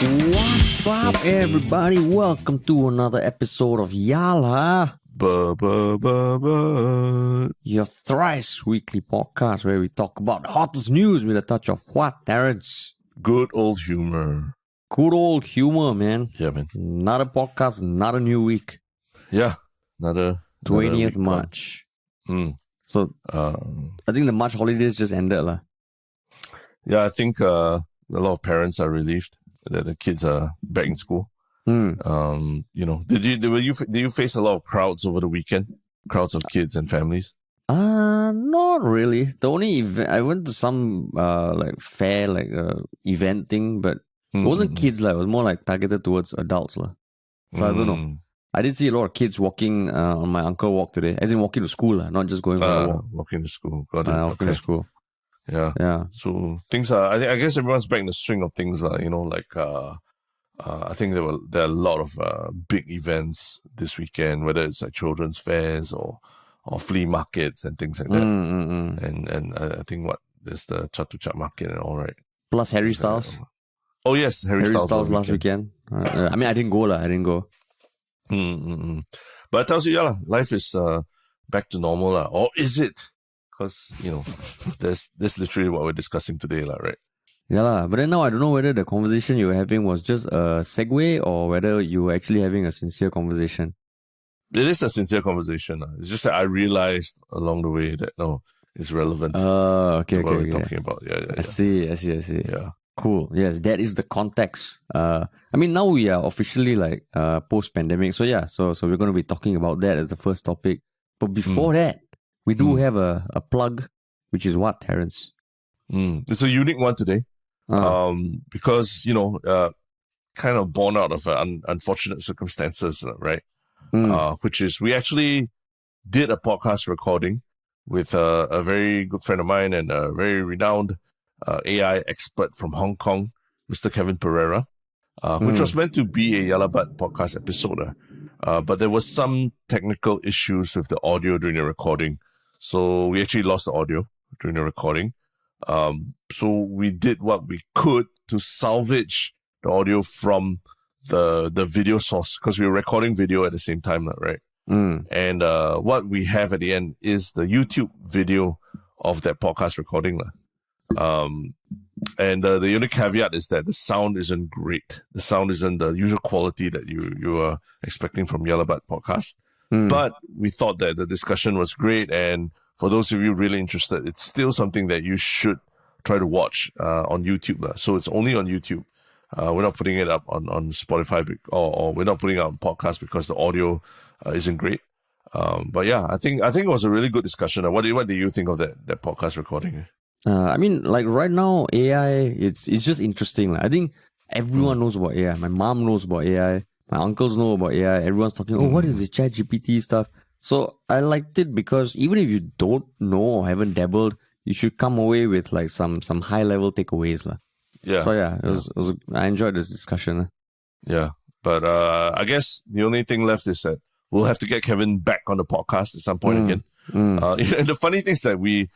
What's up, everybody? Welcome to another episode of Yala, your thrice weekly podcast where we talk about the hottest news with a touch of what, Terrence? Good old humor. Good old humor, man. Yeah, man. Not a podcast, not a new week. Yeah, another 20th March. So, I think the March holidays just ended, lah. Yeah, I think a lot of parents are relieved that the kids are back in school. Did you face a lot of crowds over the weekend? Crowds of kids and families? Not really. The only event I went to some fair event thing, but it wasn't kids it was more like targeted towards adults So I don't know. I did see a lot of kids walking on my uncle walk today, as in walking to school, not just going for a walk. Walking to school. Got it. Walking to school. Yeah. So things are. I guess everyone's back in the swing of things. I think there are a lot of big events this weekend, whether it's like children's fairs or flea markets and things like that. And I think there's the Chatuchak market and all, right? Plus Harry Styles. Oh yes, Harry Styles last weekend. I mean, I didn't go. I didn't go. But it tells you, life is back to normal, or is it? Because that's literally what we're discussing today, right? Yeah, but then now I don't know whether the conversation you were having was just a segue or whether you were actually having a sincere conversation. It is a sincere conversation. It's just that I realized along the way that it's relevant. Okay, to what we're talking about. Yeah. I see. Yeah. Cool. Yes, that is the context. I mean, now we are officially post-pandemic. So yeah, so we're going to be talking about that as the first topic. But before that, we do have a plug, which is what, Terrence? It's a unique one today. Because, kind of born out of unfortunate circumstances, right? Which is we actually did a podcast recording with a very good friend of mine and a very renowned AI expert from Hong Kong, Mr. Kevin Pereira, which was meant to be a Yalabat podcast episode. But there was some technical issues with the audio during the recording. So we actually lost the audio during the recording. So we did what we could to salvage the audio from the video source, because we were recording video at the same time, right? And what we have at the end is the YouTube video of that podcast recording. And the only caveat is that the sound isn't great. The sound isn't the usual quality that you are expecting from Yalabat podcast. But we thought that the discussion was great, and for those of you really interested, it's still something that you should try to watch on YouTube. So it's only on YouTube. We're not putting it up on Spotify or we're not putting it on podcast because the audio isn't great. But yeah, I think it was a really good discussion. What do you think of that podcast recording? I mean, like right now, AI, it's just interesting. I think everyone knows about AI. My mom knows about AI. My uncles know about AI. Everyone's talking, what is this ChatGPT stuff? So I liked it because even if you don't know or haven't dabbled, you should come away with like some high level takeaways. Yeah. So yeah, I enjoyed this discussion. Yeah. But I guess the only thing left is that we'll have to get Kevin back on the podcast at some point again. And the funny thing is that we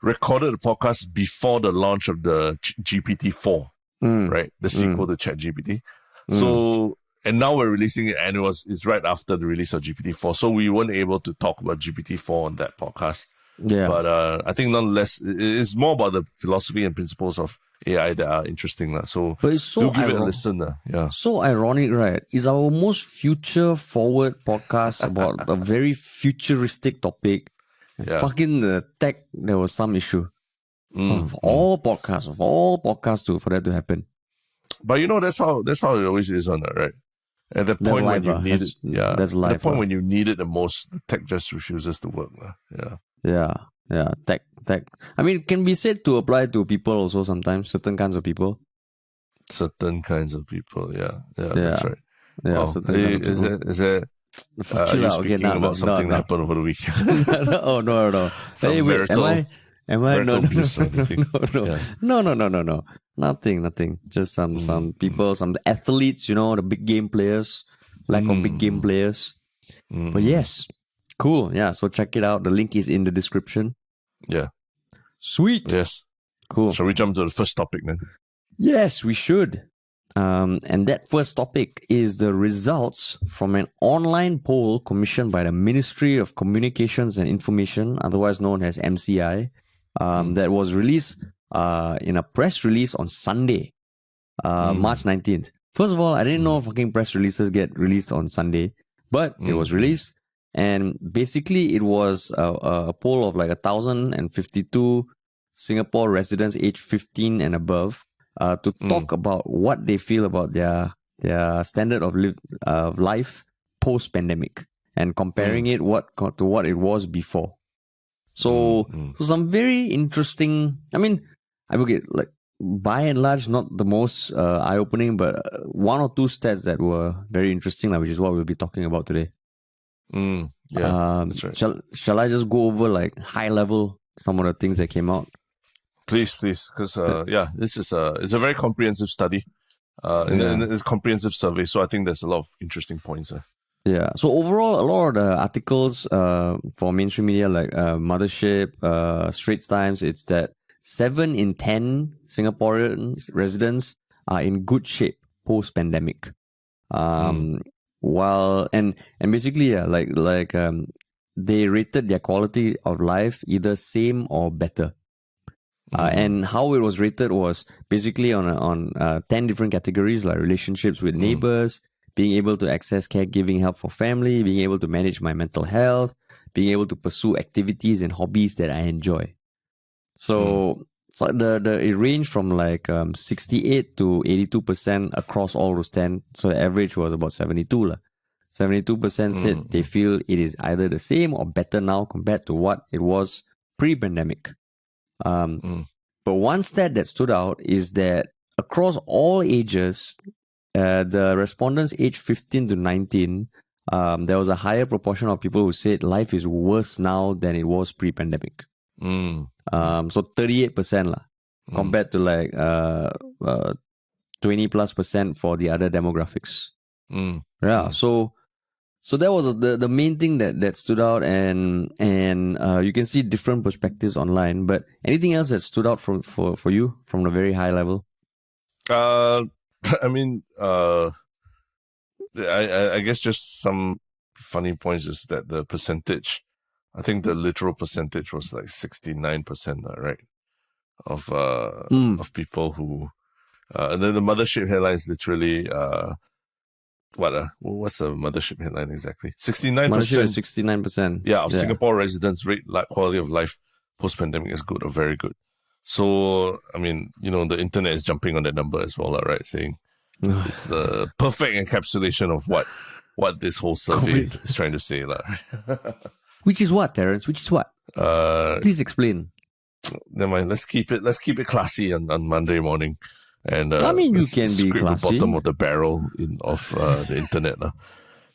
recorded the podcast before the launch of the GPT-4, right? The sequel to ChatGPT. So, and now we're releasing it, and it's right after the release of GPT-4. So we weren't able to talk about GPT-4 on that podcast. Yeah. But I think nonetheless, it's more about the philosophy and principles of AI that are interesting. So, but it's so do give it a listen. Yeah. So ironic, right? It's our most future-forward podcast about a very futuristic topic. Yeah. Fucking the tech, there was some issue. Of all podcasts for that to happen. But that's how it always is on that, right? At the point when you need it, that's life. At the point when you need it the most, the tech just refuses to work. Yeah. Tech. I mean, it can be said to apply to people also sometimes. Certain kinds of people. Yeah. That's right. Yeah. Wow. Is that? Are you speaking about something that happened over the weekend? No. Hey, wait, am I? No. Nothing. Just some people, some athletes, the big game players. Lack of big game players. But yes, cool. Yeah, so check it out. The link is in the description. Yeah. Sweet. Yes. Cool. Shall we jump to the first topic then? Yes, we should. And that first topic is the results from an online poll commissioned by the Ministry of Communications and Information, otherwise known as MCI, that was released in a press release on Sunday, March 19th. First of all, I didn't know fucking press releases get released on Sunday, but it was released. And basically, it was a poll of like 1,052 Singapore residents aged 15 and above to talk about what they feel about their standard of life post-pandemic and comparing it to what it was before. So some very interesting. I mean, I will get like by and large not the most eye-opening, but one or two stats that were very interesting, which is what we'll be talking about today. That's right. Shall I just go over like high level some of the things that came out? Please, because this is it's a very comprehensive study, and it's a comprehensive survey. So I think there's a lot of interesting points there. Yeah. So overall, a lot of the articles for mainstream media like Mothership, Straits Times, it's that 7 in 10 Singaporean residents are in good shape post pandemic. While and basically they rated their quality of life either same or better. And how it was rated was basically on 10 different categories, like relationships with neighbors, being able to access caregiving help for family, being able to manage my mental health, being able to pursue activities and hobbies that I enjoy. So it ranged from like 68 to 82% across all those 10. So the average was about 72. 72% said they feel it is either the same or better now compared to what it was pre-pandemic. But one stat that stood out is that across all ages, the respondents aged 15 to 19, there was a higher proportion of people who said life is worse now than it was pre-pandemic. So 38% compared to like 20+% for the other demographics. So that was the main thing that stood out, and you can see different perspectives online. But anything else that stood out for you from the very high level? I mean, I guess just some funny points is that the percentage, I think the literal percentage was like 69%, right? Of people who, and then the Mothership headline is literally, what's the Mothership headline exactly? 69%. Mothership is 69%. Yeah, of Singapore residents rate quality of life post-pandemic as good or very good. So, I mean, the internet is jumping on that number as well, right? Saying it's the perfect encapsulation of what this whole survey is trying to say. Which is what, Terence? Which is what? Please explain. Never mind. Let's keep it classy on Monday morning. And I mean, you can be classy. The bottom of the barrel of the internet.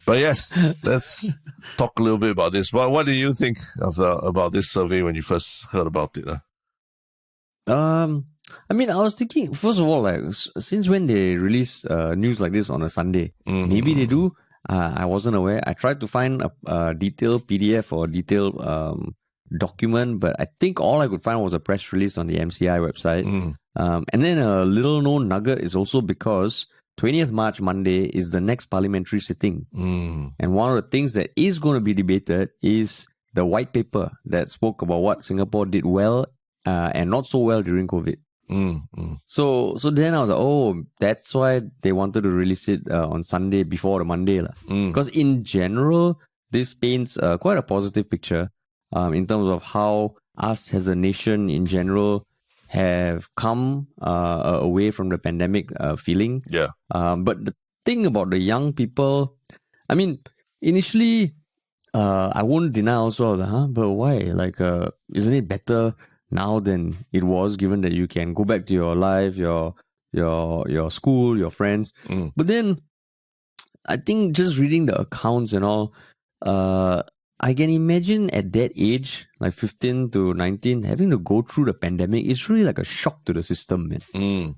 But yes, let's talk a little bit about this. What do you think about this survey when you first heard about it? I mean, I was thinking, first of all, like, since when they release news like this on a Sunday? Maybe they do. I wasn't aware. I tried to find a detailed PDF or detailed document, but I think all I could find was a press release on the MCI website. And then a little known nugget is also because 20th March, Monday, is the next parliamentary sitting. And one of the things that is going to be debated is the white paper that spoke about what Singapore did well and not so well during COVID. So then I was like, oh, that's why they wanted to release it on Sunday before the Monday. Because in general, this paints quite a positive picture in terms of how us as a nation in general have come away from the pandemic feeling. But the thing about the young people, I mean, initially, I won't deny also, but why? Like, isn't it better now than it was, given that you can go back to your life, your school, your friends? But then, I think just reading the accounts and all, I can imagine at that age, like 15 to 19, having to go through the pandemic is really like a shock to the system, man.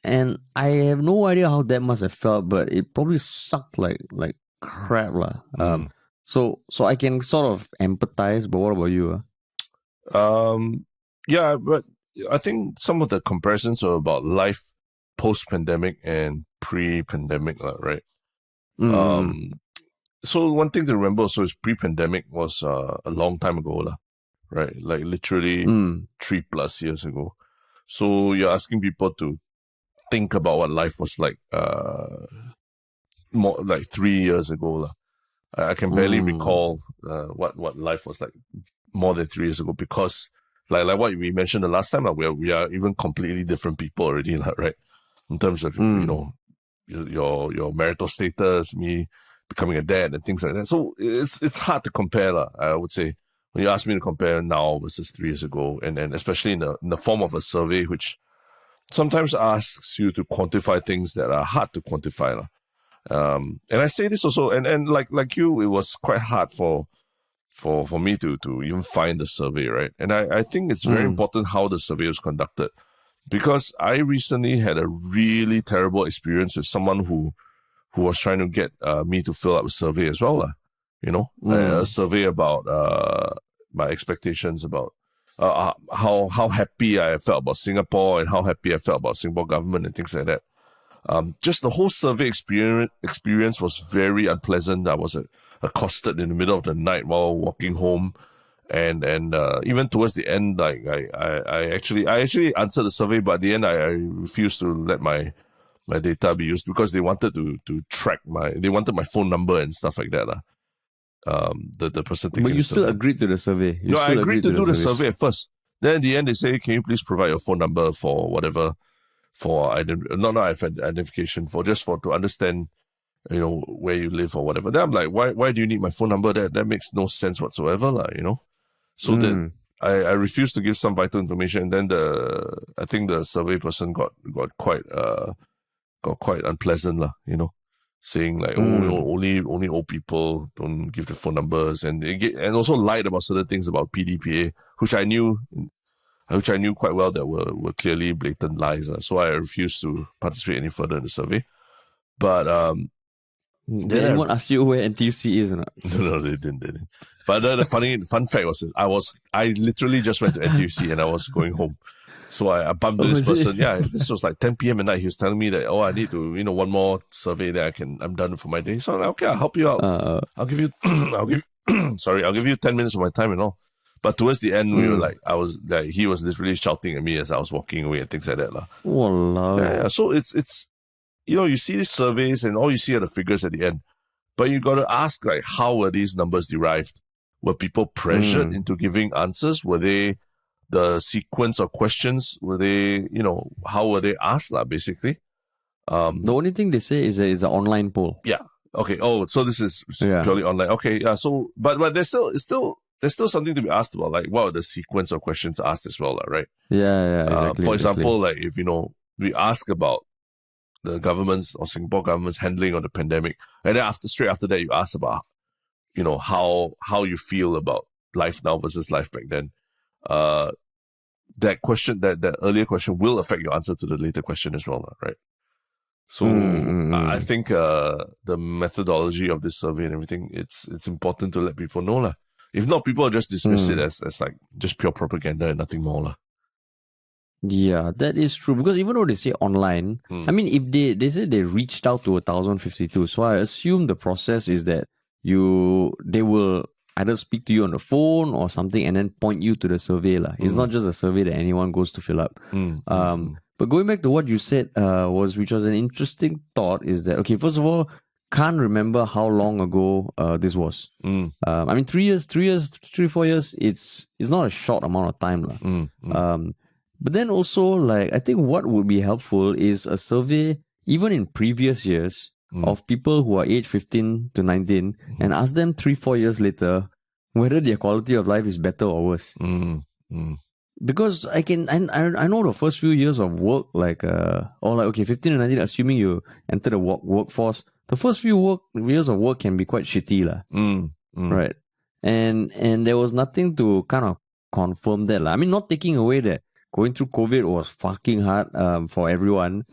And I have no idea how that must have felt, but it probably sucked like crap. So I can sort of empathize, but what about you? Yeah, but I think some of the comparisons are about life post-pandemic and pre-pandemic, right? Mm. So one thing to remember also is pre-pandemic was a long time ago, right? Like literally 3+ years ago. So you're asking people to think about what life was like more like 3 years ago. I can barely recall what life was like more than 3 years ago, because like what we mentioned the last time, we are even completely different people already, right? In terms of you know, your marital status, me becoming a dad and things like that. So it's hard to compare, I would say, when you ask me to compare now versus 3 years ago, and especially in the form of a survey, which sometimes asks you to quantify things that are hard to quantify. And I say this also, and like you, it was quite hard for me to even find the survey, right? And I think it's very important how the survey was conducted, because I recently had a really terrible experience with someone who was trying to get me to fill out a survey as well, a survey about my expectations about how happy I felt about Singapore and how happy I felt about Singapore government and things like that. Just the whole survey experience was very unpleasant. I was accosted in the middle of the night while walking home, and even towards the end, like I actually answered the survey, but at the end I refused to let my data be used, because they wanted to track they wanted my phone number and stuff like that. The person taking But you the still survey. agreed to the survey. No, I agreed to do the survey at first. Then at the end they say, can you please provide your phone number for whatever, for not identification, for to understand, where you live or whatever. Then I'm like, why do you need my phone number? That makes no sense whatsoever, So then I refused to give some vital information, and then I think the survey person got quite unpleasant, saying like, only old people don't give the phone numbers, and also lied about certain things about PDPA, which I knew quite well that were clearly blatant lies. So I refused to participate any further in the survey. But did anyone ask you where NTUC is or not? No, they didn't. But the fun fact was, I literally just went to NTUC and I was going home. So I bumped into this person. Yeah, this was like 10 p.m. at night. He was telling me that, I need to, one more survey that I'm done for my day. So I'm like, okay, I'll help you out. I'll give you, I'll give you 10 minutes of my time and all. But towards the end, we were like, he was literally shouting at me as I was walking away and things like that. Walao. Yeah. So it's, you see these surveys and all you see are the figures at the end. But you got to ask, like, how were these numbers derived? Were people pressured into giving answers? Were they the sequence of questions? Were they, how were they asked, basically? The only thing they say is that it's an online poll. Yeah. Okay. Oh, so this is purely online. Okay. Yeah. So, but there's still something to be asked about, like what are the sequence of questions asked as well, right? Yeah, exactly. For example, like if we ask about the government's or Singapore government's handling of the pandemic, and then straight after that you ask about, how you feel about life now versus life back then. That question, that earlier question, will affect your answer to the later question as well, right? So I think the methodology of this survey and everything, it's important to let people know, If not, people will just dismiss it as like just pure propaganda and nothing more, Yeah, that is true. Because even though they say online, I mean, if they say they reached out to 1,052, so I assume the process is that they will either speak to you on the phone or something and then point you to the survey. It's not just a survey that anyone goes to fill up. But going back to what you said, which was an interesting thought, is that, okay, first of all, can't remember how long ago this was. I mean, 3 years, 4 years, it's not a short amount of time. But then also, I think what would be helpful is a survey, even in previous years, of people who are aged 15 to 19 and ask them 3-4 years later whether their quality of life is better or worse. Because I know the first few years of work, 15 to 19, assuming you enter the workforce, the first few years of work can be quite shitty, right? And there was nothing to kind of confirm that. I mean, not taking away that going through COVID was fucking hard for everyone.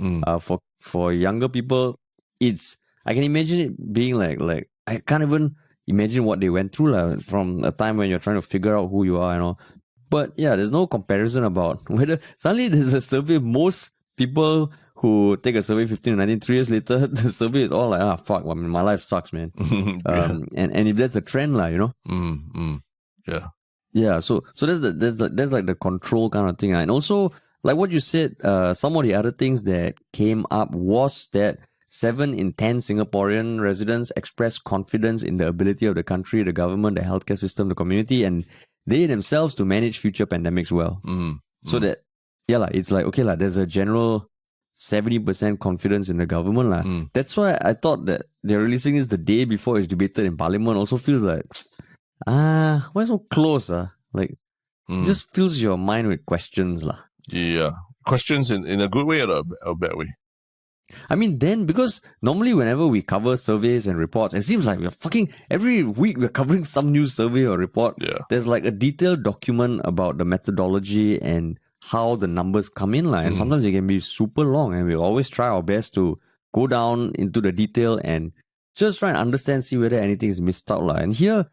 For younger people, I can imagine it being like I can't even imagine what they went through from a time when you're trying to figure out who you are and all. But yeah, there's no comparison about whether suddenly there's a survey. Most people who take a survey 15 to 19, 3 years later, the survey is all like, fuck, I mean, my life sucks, man. And if that's a trend, Yeah. Yeah, so that's like the control kind of thing. And also, like what you said, some of the other things that came up was that 7 in 10 Singaporean residents expressed confidence in the ability of the country, the government, the healthcare system, the community, and they themselves to manage future pandemics well. So that, it's like, okay, there's a general 70% confidence in the government. That's why I thought that they're releasing this the day before it's debated in Parliament. Also feels like, why so close? Like, it just fills your mind with questions. Yeah. Questions in a good way or a bad way? I mean, then, because normally whenever we cover surveys and reports, it seems like every week we're covering some new survey or report. Yeah. There's like a detailed document about the methodology and how the numbers come in. And sometimes it can be super long, and we always try our best to go down into the detail and just try and understand, see whether anything is missed out. And here,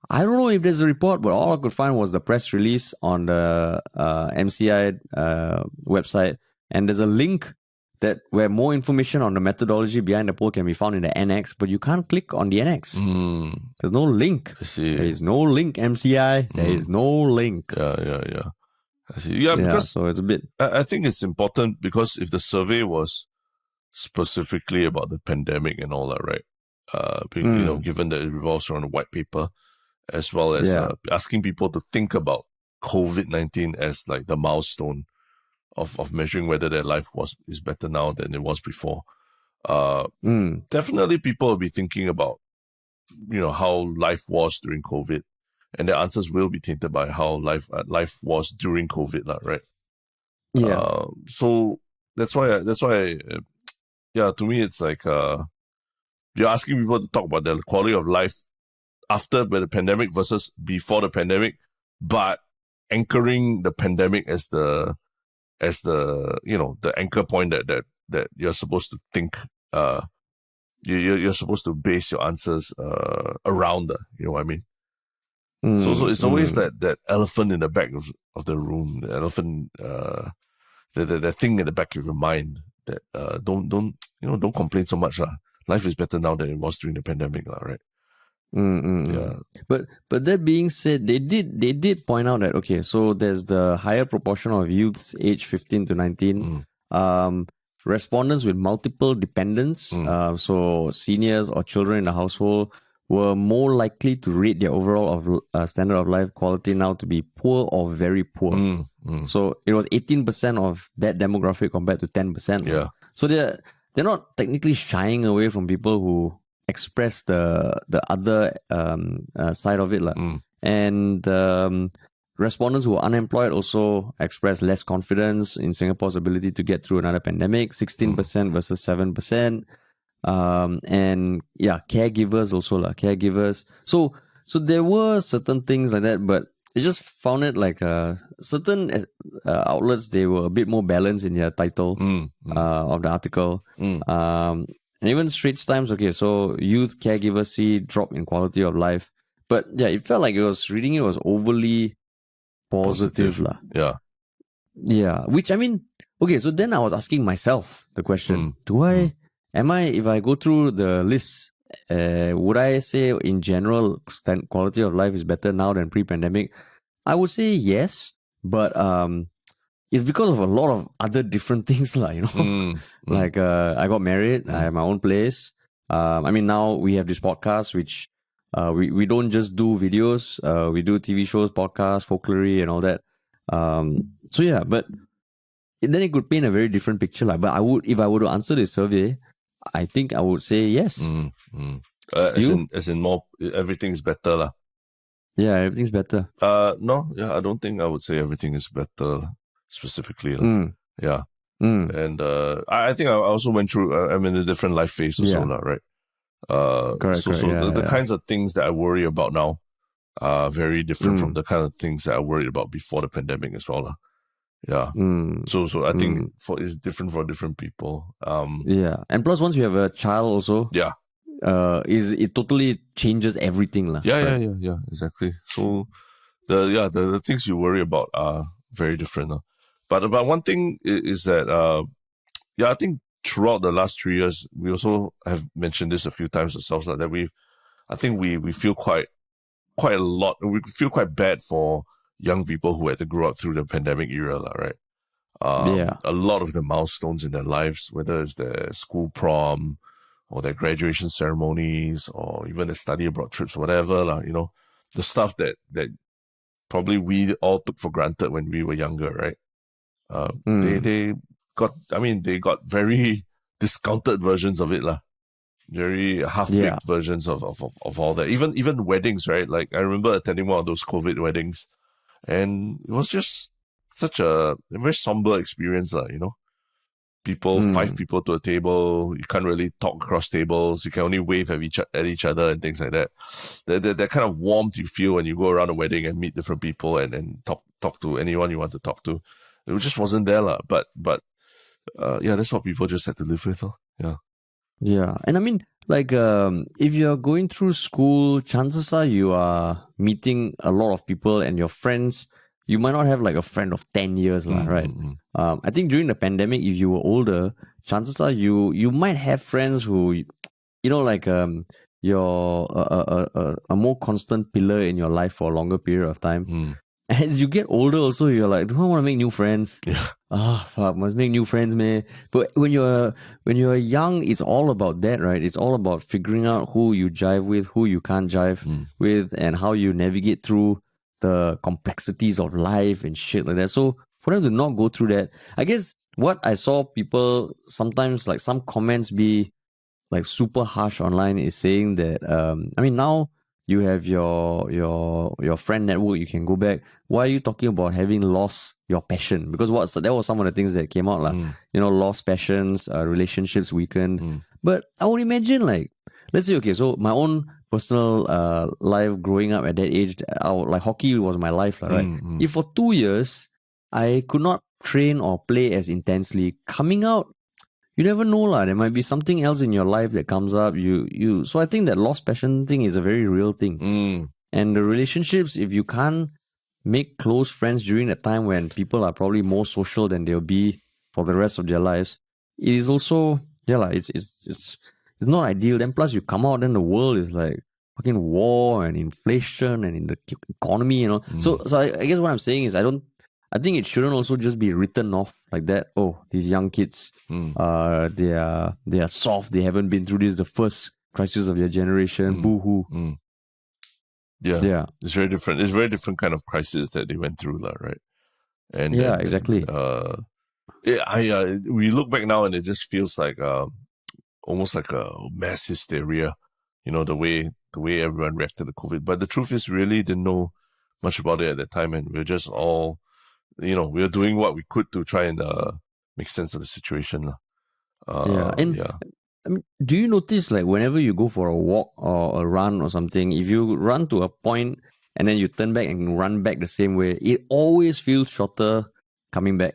I don't know if there's a report, but all I could find was the press release on the MCI website. And there's a link where more information on the methodology behind the poll can be found in the annex, but you can't click on the annex. There's no link. I see. There is no link, MCI. There is no link. Yeah. I see. Yeah, because so it's a bit... I think it's important because if the survey was specifically about the pandemic and all that, right? Given that it revolves around a white paper, as well as asking people to think about COVID-19 as like the milestone of measuring whether their life is better now than it was before. Definitely people will be thinking about, how life was during COVID, and their answers will be tainted by how life was during COVID, right? Yeah. So that's why, to me, it's like, you're asking people to talk about their quality of life after the pandemic versus before the pandemic, but anchoring the pandemic as the anchor point that you're supposed to think, you're supposed to base your answers around you know what I mean? So it's always that elephant in the back of the room, the elephant, that thing in the back of your mind that don't complain so much. Life is better now than it was during the pandemic, right? Yeah. But that being said, they did point out that, okay, so there's the higher proportion of youths aged 15 to 19, respondents with multiple dependents, so seniors or children in the household, were more likely to rate their overall standard of life quality now to be poor or very poor. So it was 18% of that demographic compared to 10%. Yeah. So they're not technically shying away from people who express the other side of it. And respondents who are unemployed also express less confidence in Singapore's ability to get through another pandemic, 16% versus 7%. And caregivers also, caregivers. So there were certain things like that, but I just found it like certain outlets, they were a bit more balanced in their title of the article. And even Straits Times, okay, so youth caregivers see drop in quality of life. But yeah, it felt like reading it was overly positive. Yeah. Yeah, which I mean, okay, so then I was asking myself the question, if I go through the list, would I say in general quality of life is better now than pre-pandemic? I would say yes, but it's because of a lot of other different things, Like I got married, I have my own place. I mean, now we have this podcast, which we don't just do videos, we do TV shows, podcasts, Folklory and all that. So yeah, but then it could paint a very different picture. But if I were to answer this survey, I think I would say yes. As in more, everything's better. Yeah, everything's better. No, I don't think I would say everything is better specifically. Yeah. And I think I also went through, I'm in a different life phase or so, right? Correct. The kinds of things that I worry about now are very different from the kind of things that I worried about before the pandemic as well. Yeah. So I think it's different for different people. Yeah. And plus, once you have a child also, it totally changes everything. Yeah, exactly. So the things you worry about are very different. But one thing is that I think throughout the last 3 years, we also have mentioned this a few times ourselves, that I think we feel quite a lot. We feel quite bad for young people who had to grow up through the pandemic era, right? A lot of the milestones in their lives, whether it's their school prom or their graduation ceremonies or even the study abroad trips, whatever, the stuff that probably we all took for granted when we were younger, right? They got very discounted versions of it, very half-baked versions of all that. Even weddings, right? Like, I remember attending one of those COVID weddings, and it was just such a very somber experience, People, 5 people to a table, you can't really talk across tables, you can only wave at each other and things like that. That kind of warmth you feel when you go around a wedding and meet different people and talk to anyone you want to talk to. It just wasn't there, But that's what people just had to live with, Yeah. Yeah. And I mean, like, if you're going through school, chances are you are meeting a lot of people, and your friends, you might not have like a friend of 10 years, right? I think during the pandemic, if you were older, chances are you might have friends who, you're a more constant pillar in your life for a longer period of time. As you get older also, you're like, do I want to make new friends? Yeah. Fuck, must make new friends, man. But when you're young, it's all about that, right? It's all about figuring out who you jive with, who you can't jive with, and how you navigate through the complexities of life and shit like that. So for them to not go through that, I guess what I saw people sometimes, like, some comments be like super harsh online, is saying that now you have your friend network, you can go back. Why are you talking about having lost your passion? Because that was some of the things that came out, lost passions, relationships weakened. But I would imagine, like, let's say, okay, so my own personal life growing up at that age, like, hockey was my life, right? If for 2 years I could not train or play as intensely, coming out, you never know, there might be something else in your life that comes up. So I think that lost passion thing is a very real thing. And the relationships, if you can't make close friends during a time when people are probably more social than they'll be for the rest of their lives, it is also, it's not ideal. Then plus you come out, then the world is like fucking war and inflation and in the economy, So I guess what I'm saying is, I think it shouldn't also just be written off like that. Oh, these young kids, they are soft. They haven't been through this. The first crisis of their generation. Boo-hoo. Yeah. It's very different. It's a very different kind of crisis that they went through, right? And exactly. We look back now and it just feels like almost like a mass hysteria. The way everyone reacted to COVID. But the truth is, we really didn't know much about it at that time, and we're just all, we were doing what we could to try and make sense of the situation. I mean, do you notice, like, whenever you go for a walk or a run or something, if you run to a point and then you turn back and run back the same way, it always feels shorter coming back.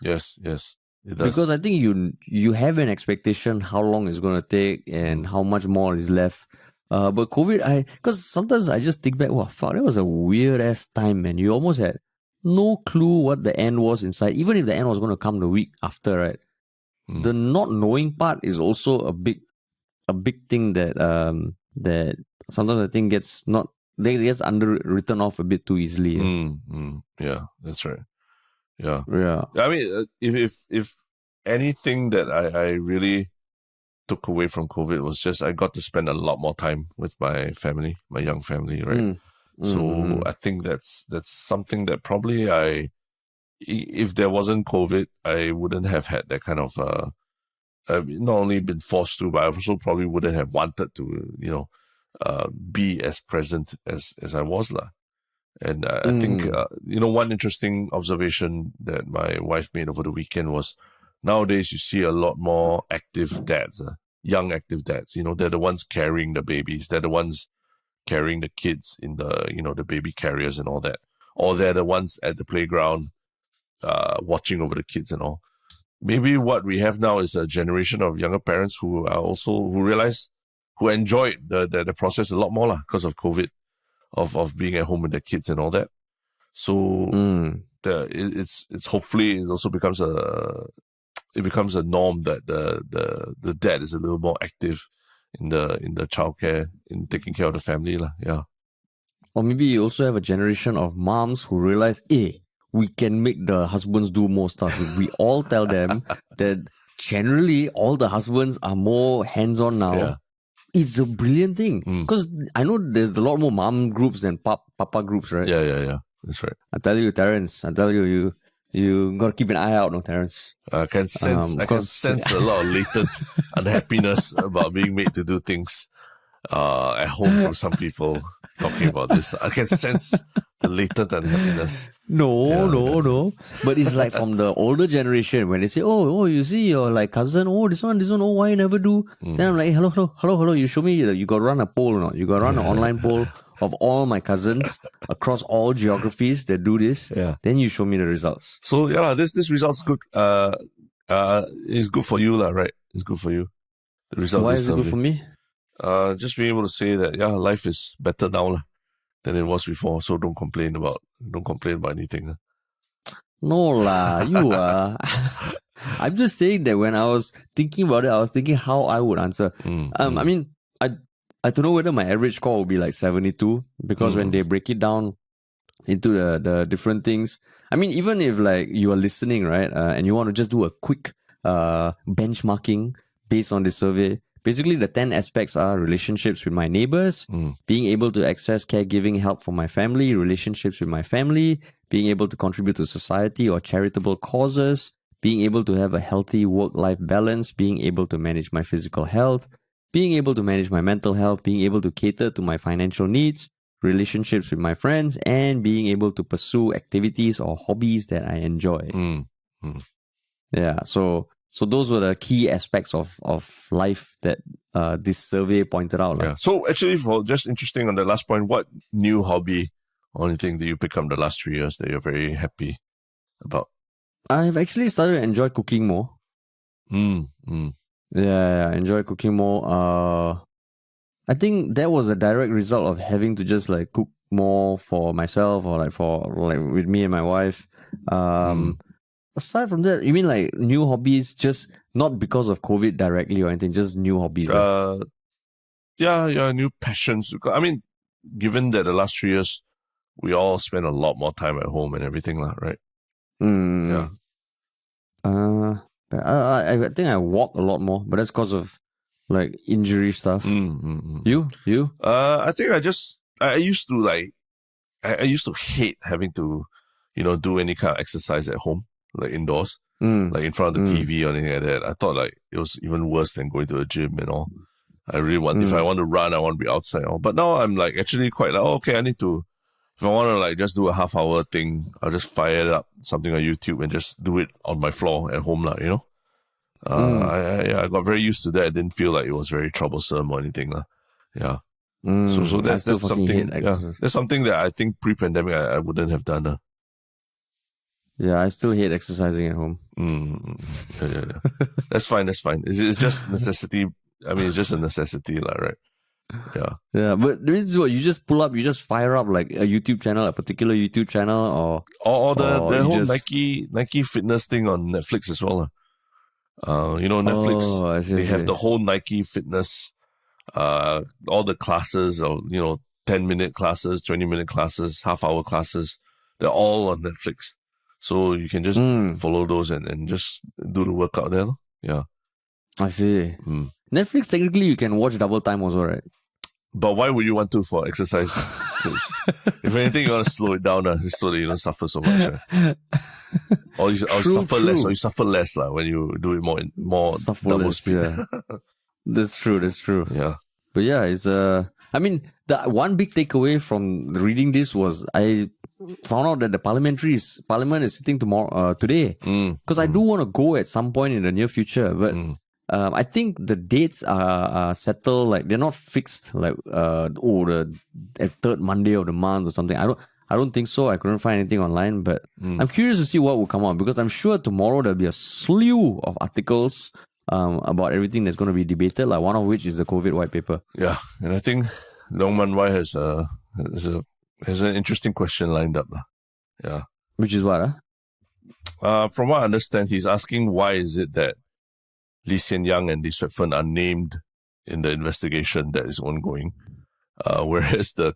Yes, it does. Because I think you have an expectation how long it's going to take and how much more is left. But COVID, because sometimes I just think back, wow, fuck, that was a weird ass time, man. You almost had no clue what the end was inside, even if the end was going to come the week after, right? The not knowing part is also a big thing that that sometimes I think gets underwritten off a bit too easily. Yeah, that's right. Yeah. I mean, if anything that I really took away from COVID was just I got to spend a lot more time with my family, my young family, right? So I think that's something that probably if there wasn't COVID, I wouldn't have had that kind of not only been forced to, but I also probably wouldn't have wanted to, be as present as I was lah. And I think one interesting observation that my wife made over the weekend was nowadays you see a lot more active dads, young active dads. They're the ones carrying the babies. They're the ones carrying the kids in the the baby carriers and all that. Or they're the ones at the playground watching over the kids and all. Maybe what we have now is a generation of younger parents who enjoyed the process a lot more lah because of COVID, of being at home with their kids and all that. So it's hopefully it also becomes it becomes a norm that the dad is a little more active in the childcare, in taking care of the family. Yeah. Or maybe you also have a generation of moms who realize, we can make the husbands do more stuff. If we all tell them that generally all the husbands are more hands-on now, Yeah. it's a brilliant thing. Because I know there's a lot more mom groups than papa groups, right? Yeah. That's right. I tell you, Terence, you gotta keep an eye out, no, Terence. I can sense a lot of latent unhappiness about being made to do things at home from some people talking about this. I can sense the latent unhappiness. No. But it's like from the older generation when they say, oh, you see your like cousin, this one, why you never do? Then I'm like, hello, you show me, you got to run a poll or not? You got to run an online poll of all my cousins across all geographies that do this. Yeah. Then you show me the results. So yeah, this result's good. It's good for you, right? It's good for you. The result. Why is it good for me? Just being able to say that life is better now than it was before. So don't complain about anything. No lah, you are. I'm just saying that when I was thinking about it, I was thinking how I would answer. I mean, I don't know whether my average score will be like 72 because when they break it down into the different things, I mean, even if like you are listening, right, and you want to just do a quick benchmarking based on the survey, basically the 10 aspects are relationships with my neighbors, being able to access caregiving help for my family, relationships with my family, being able to contribute to society or charitable causes, being able to have a healthy work-life balance, being able to manage my physical health, being able to manage my mental health, being able to cater to my financial needs, relationships with my friends, and being able to pursue activities or hobbies that I enjoy. Yeah, so those were the key aspects of life that this survey pointed out. Yeah. So actually, for just interesting on the last point, what new hobby or anything that you pick up the last 3 years that you're very happy about? I've actually started to enjoy cooking more. Yeah, I enjoy cooking more. I think that was a direct result of having to just like cook more for myself or like with me and my wife. Aside from that, you mean like new hobbies, just not because of COVID directly or anything, just new hobbies? New passions. I mean, given that the last 3 years, we all spend a lot more time at home and everything, right? Yeah. I think I walk a lot more, but that's because of like injury stuff. You? I think I used to hate having to, do any kind of exercise at home, like indoors, like in front of the TV or anything like that. I thought like it was even worse than going to a gym and all. I really want, if I want to run, I want to be outside. But now I'm like actually quite like, okay, I need to, if I want to like just do a half-hour thing, I'll just fire up something on YouTube and just do it on my floor at home, I got very used to that. I didn't feel like it was very troublesome or anything, Yeah. So that's something. That's something that I think pre-pandemic I wouldn't have done. Yeah, I still hate exercising at home. Yeah. That's fine. It's just necessity. I mean, it's just a necessity, right? Yeah, but this is what you just pull up, you just fire up like a YouTube channel, a particular YouTube channel, or the whole Nike fitness thing on Netflix as well. Netflix, they have the whole Nike fitness, all the classes, or 10-minute classes, 20-minute classes, half-hour classes. They're all on Netflix, so you can just follow those and just do the workout there. Yeah, I see. Netflix, technically you can watch double time also, right? But why would you want to for exercise tips? If anything, you want to slow it down just so that you don't suffer so much. Or you suffer less when you do it more double speed. Yeah. That's true. Yeah. But yeah, it's I mean, the one big takeaway from reading this was I found out that the parliament is sitting today. Because I do want to go at some point in the near future, but I think the dates are settled, like they're not fixed, like the third Monday of the month or something. I don't think so. I couldn't find anything online, but I'm curious to see what will come out, because I'm sure tomorrow there'll be a slew of articles about everything that's going to be debated, like one of which is the COVID white paper. Yeah, and I think Long Man Wai has an interesting question lined up. Yeah. Which is what? from what I understand, he's asking why is it that Lee Hsien Yang and Lee Swetfen are named in the investigation that is ongoing, whereas the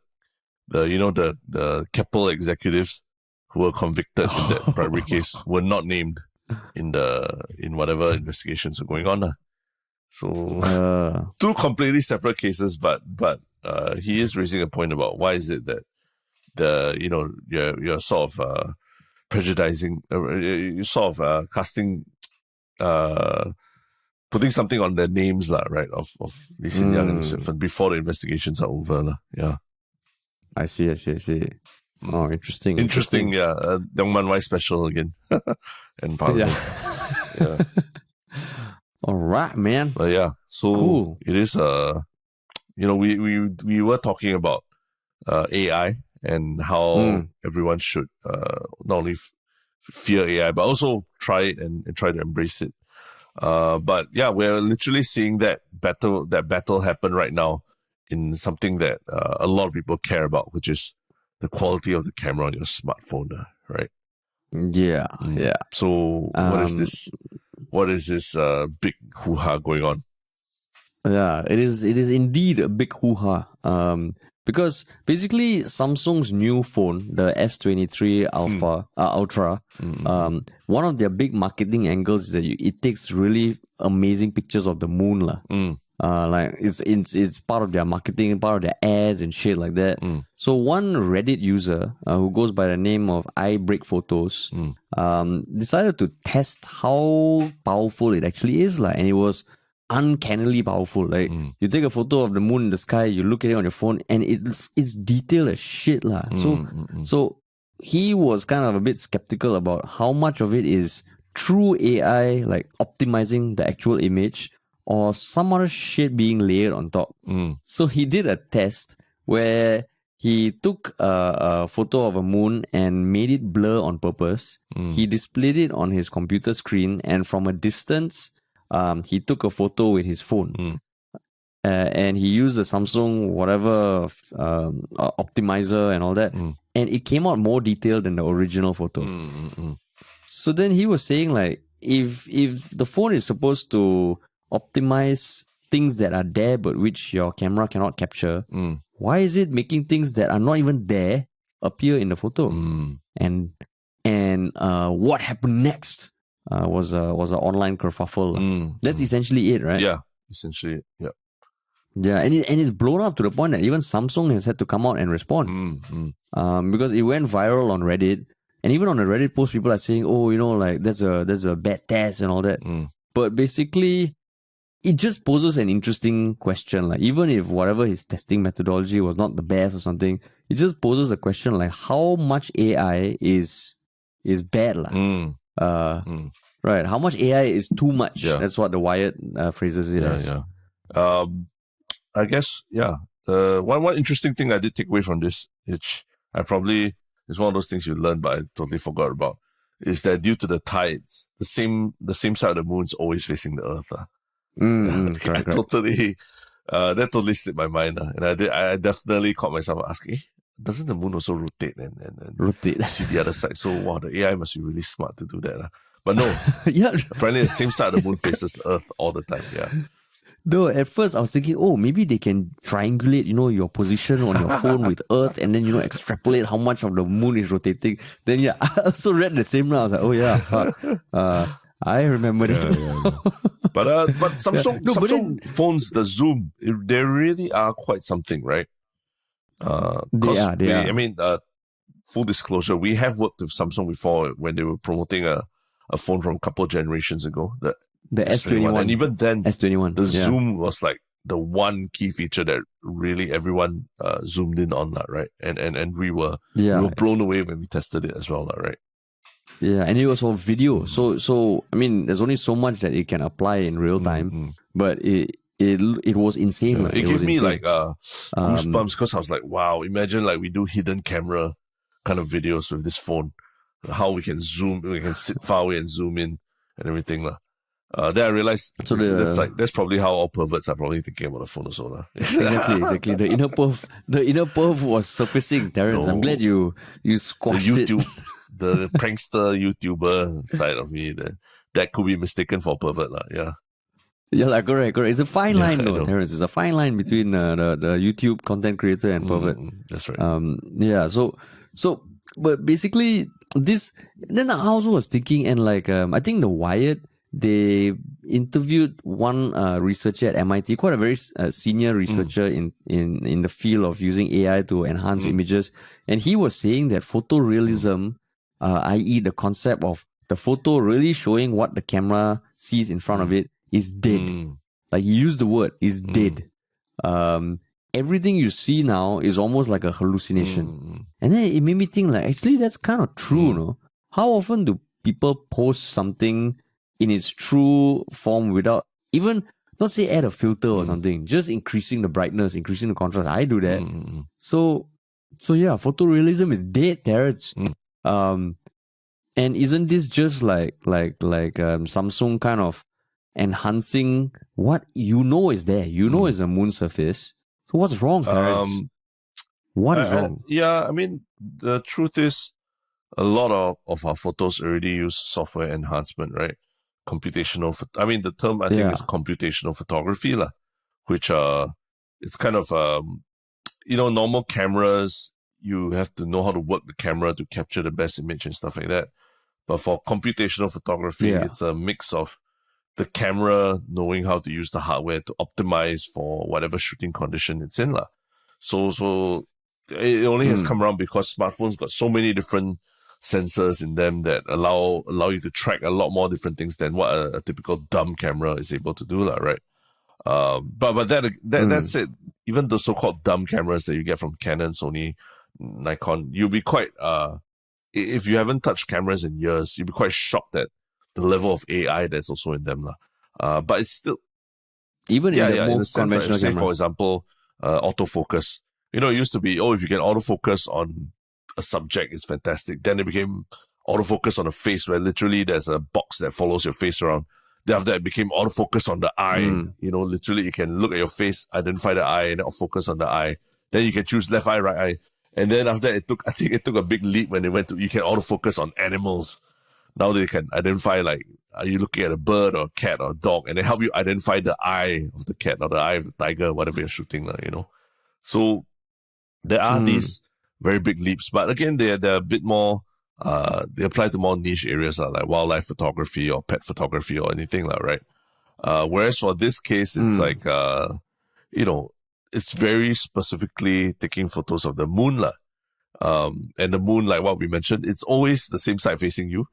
Keppel executives who were convicted in that primary case were not named in whatever investigations are going on. So two completely separate cases, but he is raising a point about why is it that you're sort of prejudicing, you're sort of casting, putting something on their names, right, of Lee Hsien Yang and Lee Swetfen before the investigations are over. Yeah. I see. Oh, interesting. Yeah. Young Man Wai special again. And Parliament. Yeah. All right, man. But yeah, so cool. It is, we were talking about AI and how everyone should not only fear AI, but also try it and try to embrace it. But yeah, we're literally seeing that battle happen right now in something that a lot of people care about, which is the quality of the camera on your smartphone, right? Yeah. So what is this big hoo-ha going on? Yeah, it is indeed a big hoo-ha. Because basically Samsung's new phone, the S23 Ultra, one of their big marketing angles is that it takes really amazing pictures of the moon. Like it's part of their marketing, part of their ads and shit like that. So one Reddit user who goes by the name of iBreakPhotos decided to test how powerful it actually is, and it was uncannily powerful. Like you take a photo of the moon in the sky, you look at it on your phone, and it's detailed as shit. So he was kind of a bit skeptical about how much of it is true AI, like optimizing the actual image, or some other shit being layered on top. So he did a test where he took a photo of a moon and made it blur on purpose. He displayed it on his computer screen, and from a distance, he took a photo with his phone. And he used the Samsung whatever optimizer and all that. And it came out more detailed than the original photo. So then he was saying, like, if the phone is supposed to optimize things that are there but which your camera cannot capture, why is it making things that are not even there appear in the photo? And what happened next was an online kerfuffle. That's essentially it, right? Yeah, essentially, yeah. Yeah, and it's blown up to the point that even Samsung has had to come out and respond. Because it went viral on Reddit, and even on the Reddit post, people are saying, "Oh, like that's a bad test and all that." But basically, it just poses an interesting question. Like, even if whatever his testing methodology was not the best or something, it just poses a question like how much AI is bad, right? How much AI is too much? Yeah. That's what the Wired phrases it as. Yeah. I guess, one interesting thing I did take away from this, which it's one of those things you learn, but I totally forgot about, is that due to the tides, the same side of the moon's always facing the Earth. Correct. That totally slipped my mind. And I definitely caught myself asking, doesn't the moon also rotate and rotate see the other side? So wow, the AI must be really smart to do that. But no, yeah, apparently the same side of the moon faces the Earth all the time. Yeah. Though at first I was thinking, maybe they can triangulate, your position on your phone with Earth, and then extrapolate how much of the moon is rotating. Then I also read the same now. I was like, oh yeah, fuck. I remember that. Yeah. But Samsung phones, the zoom, they really are quite something, right? They are. I mean, full disclosure, we have worked with Samsung before when they were promoting a phone from a couple of generations ago, the S21. And even then, S21, the zoom was like the one key feature that really everyone zoomed in on that, right? And we were blown away when we tested it as well, right? Yeah, and it was for video. So I mean, there's only so much that it can apply in real time, but it was insane. Yeah, it gave me like goosebumps because I was like, wow, imagine like we do hidden camera kind of videos with this phone, how we can zoom, we can sit far away and zoom in and everything. Then I realized So that's probably how all perverts are probably thinking about the phone also. lah. exactly. The inner perv was surfacing, Terence. I'm glad you The squashed YouTube, it. the prankster YouTuber side of me, that could be mistaken for pervert. Yeah. Yeah, like, correct. It's a fine line, I though, know. Terence. It's a fine line between the YouTube content creator and pervert. That's right. Yeah. So, but basically, this. Then I also was thinking, and like, I think the Wired, they interviewed one researcher at MIT, quite a very senior researcher in the field of using AI to enhance images, and he was saying that photorealism, i.e., the concept of the photo really showing what the camera sees in front of it, is dead. Like, he used the word, is dead. Everything you see now is almost like a hallucination. And then it made me think, like, actually, that's kind of true, no? How often do people post something in its true form without even, not say add a filter or something, just increasing the brightness, increasing the contrast? I do that. So yeah, photorealism is dead, Terence. And isn't this just like Samsung kind of enhancing what you know is there? You know is a moon surface. So what's wrong, Terence? What is wrong? I mean, the truth is, a lot of our photos already use software enhancement, right? Computational. I mean, the term I think is computational photography, lah. Which it's kind of normal cameras. You have to know how to work the camera to capture the best image and stuff like that. But for computational photography, it's a mix of the camera knowing how to use the hardware to optimize for whatever shooting condition it's in, lah. So it only has come around because smartphones got so many different sensors in them that allow you to track a lot more different things than what a typical dumb camera is able to do, lah, right? But that said, even the so-called dumb cameras that you get from Canon, Sony, Nikon, you'll be quite if you haven't touched cameras in years, you'll be quite shocked at the level of AI that's also in them, lah. But it's still even in the more conventional say, cameras. For example, autofocus. It used to be, if you can autofocus on a subject, it's fantastic. Then it became autofocus on a face, where literally there's a box that follows your face around. Then after that, it became autofocus on the eye. Literally you can look at your face, identify the eye, and then focus on the eye. Then you can choose left eye, right eye. And then after that, I think it took a big leap when they went to, you can autofocus on animals. Now they can identify, like, are you looking at a bird or a cat or a dog? And they help you identify the eye of the cat or the eye of the tiger, whatever you're shooting, So there are these very big leaps. But again, they're a bit more, they apply to more niche areas, like wildlife photography or pet photography or anything, right? Whereas for this case, it's like, it's very specifically taking photos of the moon, and the moon, like what we mentioned, it's always the same side facing you.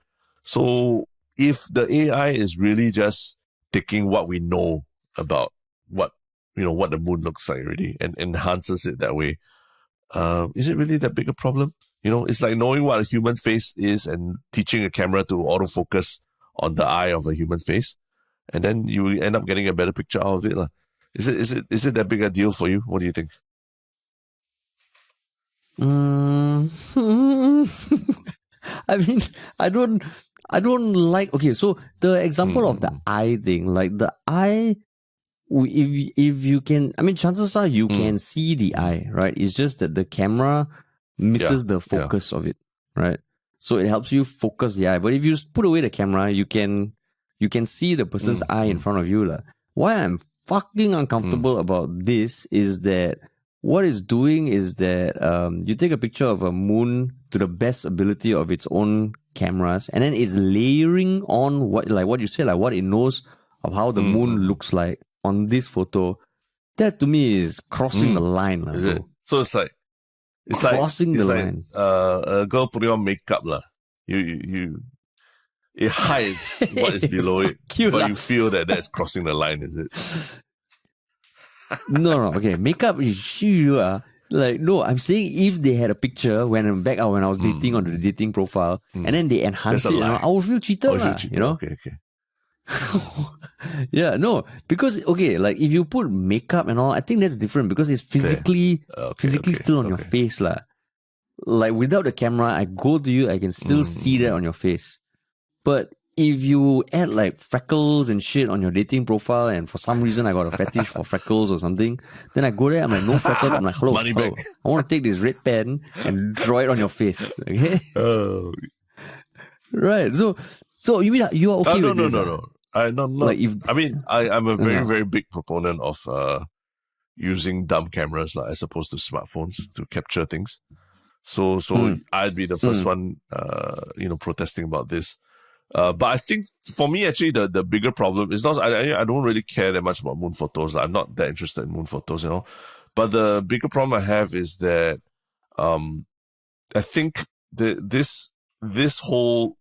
So if the AI is really just taking what we know about what the moon looks like already and enhances it that way, is it really that big a problem? It's like knowing what a human face is and teaching a camera to autofocus on the eye of a human face, and then you end up getting a better picture out of it, lah. Is it that big a deal for you? What do you think? I mean, I don't like. Okay, so the example of the eye thing, like the eye, if you can, I mean, chances are you can see the eye, right? It's just that the camera misses the focus of it, right? So it helps you focus the eye. But if you put away the camera, you can see the person's eye in front of you, lah. Why I'm fucking uncomfortable about this is that what it's doing is that you take a picture of a moon to the best ability of its own cameras, and then it's layering on what you said, like what it knows of how the moon looks like on this photo. That to me is crossing the line, is it? So it's crossing the line. A girl putting on makeup, lah. It hides what is below it, but you feel that that's crossing the line, is it? No. Okay, makeup is like, no, I'm saying if they had a picture when I was dating on the dating profile, and then they enhance it, I would feel cheated, Okay. Yeah, no, because like if you put makeup and all, I think that's different because it's physically still on your face, lah. Like without the camera, I go to you, I can still see that on your face. But if you add like freckles and shit on your dating profile, and for some reason I got a fetish for freckles or something, then I go there, I'm like, no freckles. I'm like, hello, Money hello. back. I want to take this red pen and draw it on your face. Okay? Right. So you mean you are okay with this? No. I'm not. Like if, I mean, I'm a very, very big proponent of using dumb cameras as opposed to smartphones to capture things. So I'd be the first one, protesting about this. But I think for me, actually, the bigger problem is not, I don't really care that much about moon photos. I'm not that interested in moon photos, But the bigger problem I have is that, I think this whole,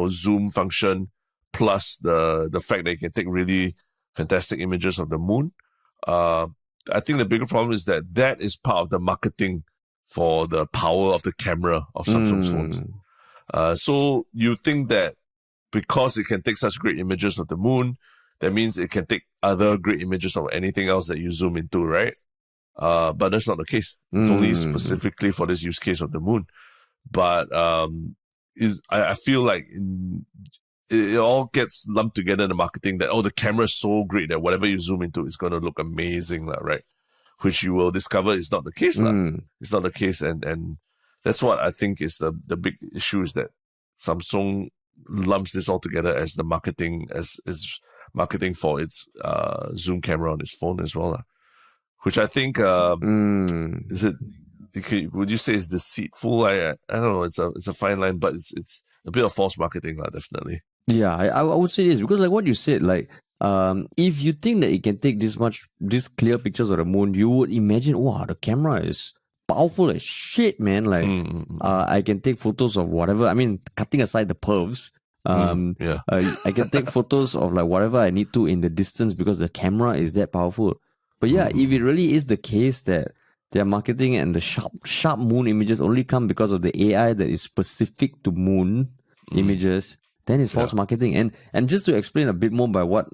zoom function plus the fact that you can take really fantastic images of the moon, I think the bigger problem is that is part of the marketing for the power of the camera of Samsung's phones. So you think that because it can take such great images of the moon, that means it can take other great images of anything else that you zoom into, right? But that's not the case. It's only specifically for this use case of the moon. But I feel like it all gets lumped together in the marketing that, the camera is so great that whatever you zoom into is going to look amazing, right? Which you will discover is not the case. It's not the case. And that's what I think is the big issue, is that Samsung lumps this all together as the marketing, as marketing for its zoom camera on its phone as well. Which I think, would you say is deceitful? I don't know. It's a fine line, but it's a bit of false marketing, definitely. Yeah, I would say this because like what you said, like if you think that it can take this clear pictures of the moon, you would imagine, wow, the camera is powerful as shit, man. Like I can take photos of whatever. I mean, cutting aside the pervs, I can take photos of like whatever I need to in the distance because the camera is that powerful. But yeah, if it really is the case that their marketing and the sharp moon images only come because of the AI that is specific to moon images, then it's false marketing. And just to explain a bit more by what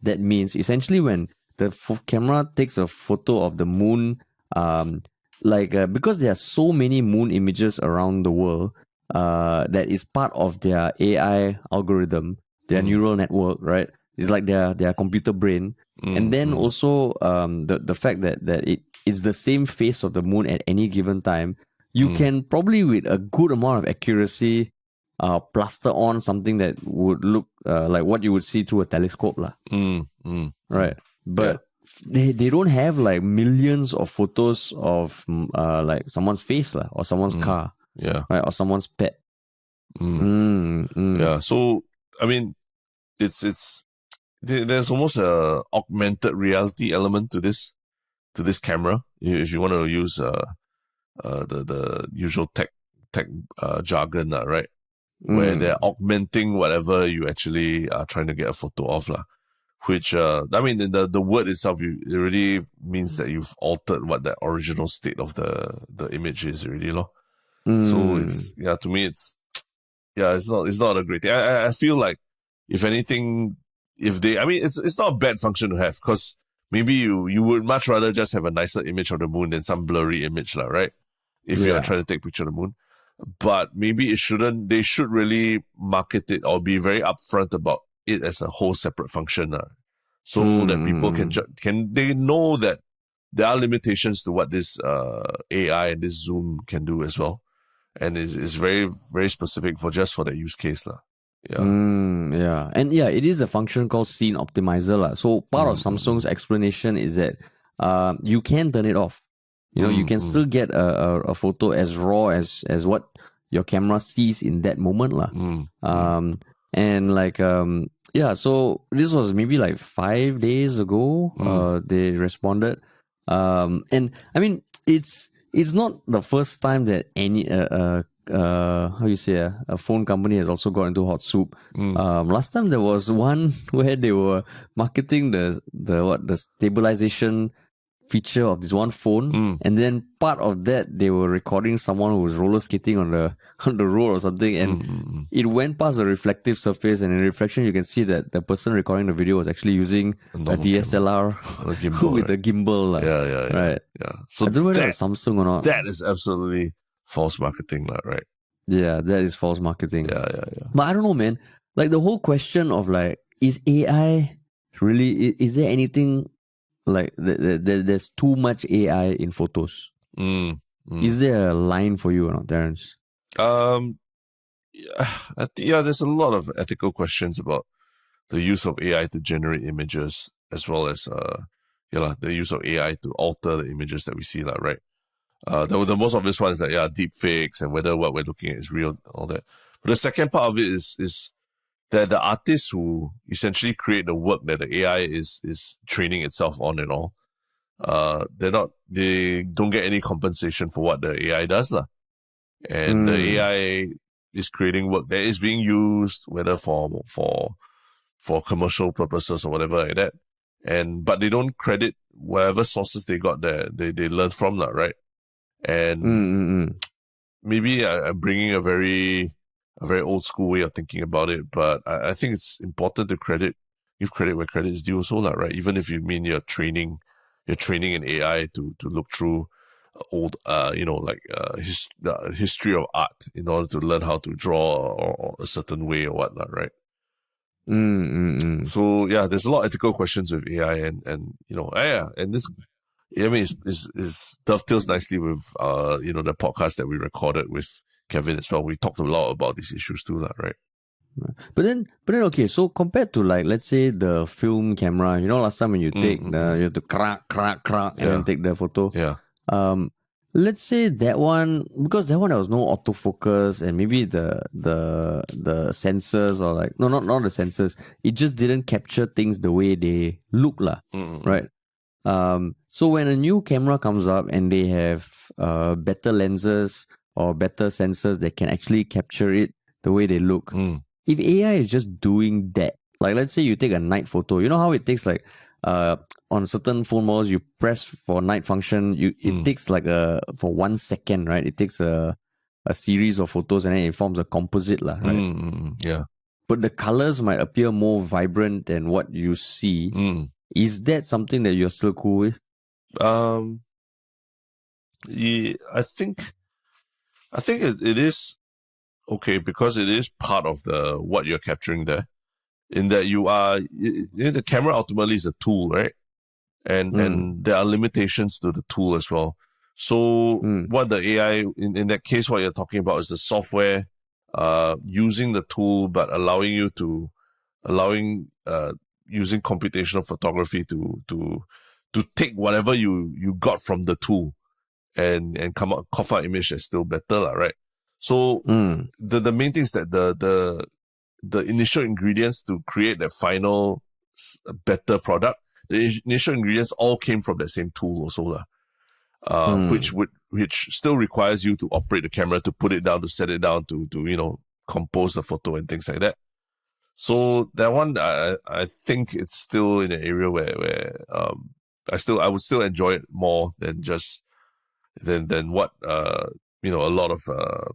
that means, essentially when the camera takes a photo of the moon, because there are so many moon images around the world, that is part of their AI algorithm, their neural network, right? It's like their computer brain. And then also the fact that it's the same face of the moon at any given time, you can probably with a good amount of accuracy plaster on something that would look like what you would see through a telescope. Right. But they don't have like millions of photos of like someone's face or someone's car. Yeah. Right, or someone's pet. Yeah. So I mean, there's almost a augmented reality element to this camera. If you want to use the usual tech jargon, right? Where they're augmenting whatever you actually are trying to get a photo of, which I mean, the word itself, it really means that you've altered what the original state of the image is, really, So it's to me it's not a great thing. I feel like if anything, it's not a bad function to have, because maybe you would much rather just have a nicer image of the moon than some blurry image, right? If you're trying to take a picture of the moon. But maybe they should really market it or be very upfront about it as a whole separate function, so that people they know that there are limitations to what this AI and this zoom can do as well. And it's very, very specific for that use case. Yeah. And it is a function called scene optimizer. So part of Samsung's explanation is that you can turn it off. You can still get a photo as raw as what your camera sees in that moment. And like so this was maybe like 5 days ago, they responded. And I mean it's not the first time that any a phone company has also got into hot soup. Last time there was one where they were marketing the stabilization feature of this one phone, and then part of that they were recording someone who was roller skating on the road or something, and it went past a reflective surface, and in reflection you can see that the person recording the video was actually using a DSLR with a gimbal. Right. Yeah. So I don't know whether it's Samsung or not. That is absolutely false marketing, right? Yeah, that is false marketing. Yeah. But I don't know, man. like the whole question of like, is AI really, is there anything like, there's too much AI in photos? Is there a line for you or not, Terence? Yeah, there's a lot of ethical questions about the use of AI to generate images, as well as the use of AI to alter the images that we see, right? The most obvious one is that deep fakes and whether what we're looking at is real, all that. But the second part of it is that the artists who essentially create the work that the AI is training itself on and all, they don't get any compensation for what the AI does, lah. And the AI is creating work that is being used, whether for commercial purposes or whatever like that. But they don't credit whatever sources they got there, they learned from that, right? And maybe I'm bringing a very old school way of thinking about it, but I think it's important to give credit where credit is due also, right? Even if you mean you're training an AI to look through old, history of art in order to learn how to draw or a certain way or whatnot, right? So there's a lot of ethical questions with AI, and and this, I mean, is dovetails nicely with the podcast that we recorded with Kevin as well. We talked a lot about these issues too, right? But then okay, so compared to like, let's say the film camera, last time when you take you have to crack and then take the photo. Yeah. Let's say that one, because that one there was no autofocus, and maybe the sensors, or like, no, not the sensors, it just didn't capture things the way they look lah, right? So when a new camera comes up and they have better lenses or better sensors that can actually capture it the way they look, if AI is just doing that, like let's say you take a night photo, you know how it takes like on certain phone models, you press for night function, it takes like for 1 second, right? It takes a series of photos and then it forms a composite lah, right? Yeah. But the colors might appear more vibrant than what you see. Is that something that you're still cool with? Yeah, I think it is okay, because it is part of what you're capturing there, in that the camera ultimately is a tool, right? And there are limitations to the tool as well. So what the AI, in that case, what you're talking about is the software using the tool, but allowing using computational photography to take whatever you got from the tool and cough out image that's still better, right? So the main thing is that the initial ingredients to create that final better product, the initial ingredients all came from that same tool also, which still requires you to operate the camera, to put it down, to set it down, to compose the photo and things like that. So that one, I think it's still in an area where I would still enjoy it more than just than what a lot of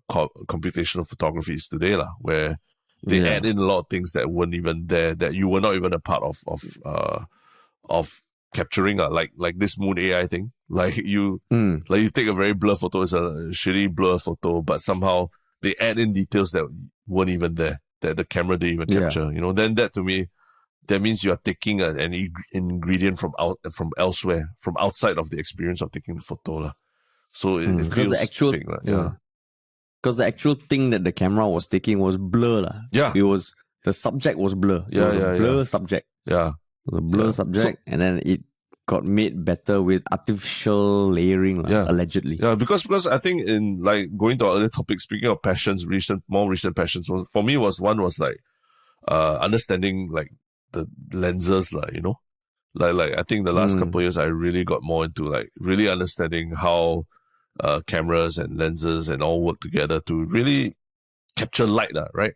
computational photography is today lah, where they add in a lot of things that weren't even there, that you were not even a part of capturing, like this moon AI thing. Like you take a very blur photo, it's a shitty blur photo, but somehow they add in details that weren't even there, that the camera didn't even capture. Then that, to me, that means you are taking an ingredient from elsewhere, from outside of the experience of taking the photo lah. So it feels the actual fake, because the actual thing that the camera was taking was blur lah. Yeah, the subject was blur. Yeah, it was a blur subject. Yeah, it was a blur subject, and then it got made better with artificial layering, allegedly. Yeah, because I think, in like going to our other topic, speaking of passions, more recent passions, for me was like understanding like the lenses, like I think the last couple of years I really got more into like really understanding how cameras and lenses and all work together to really capture light, right?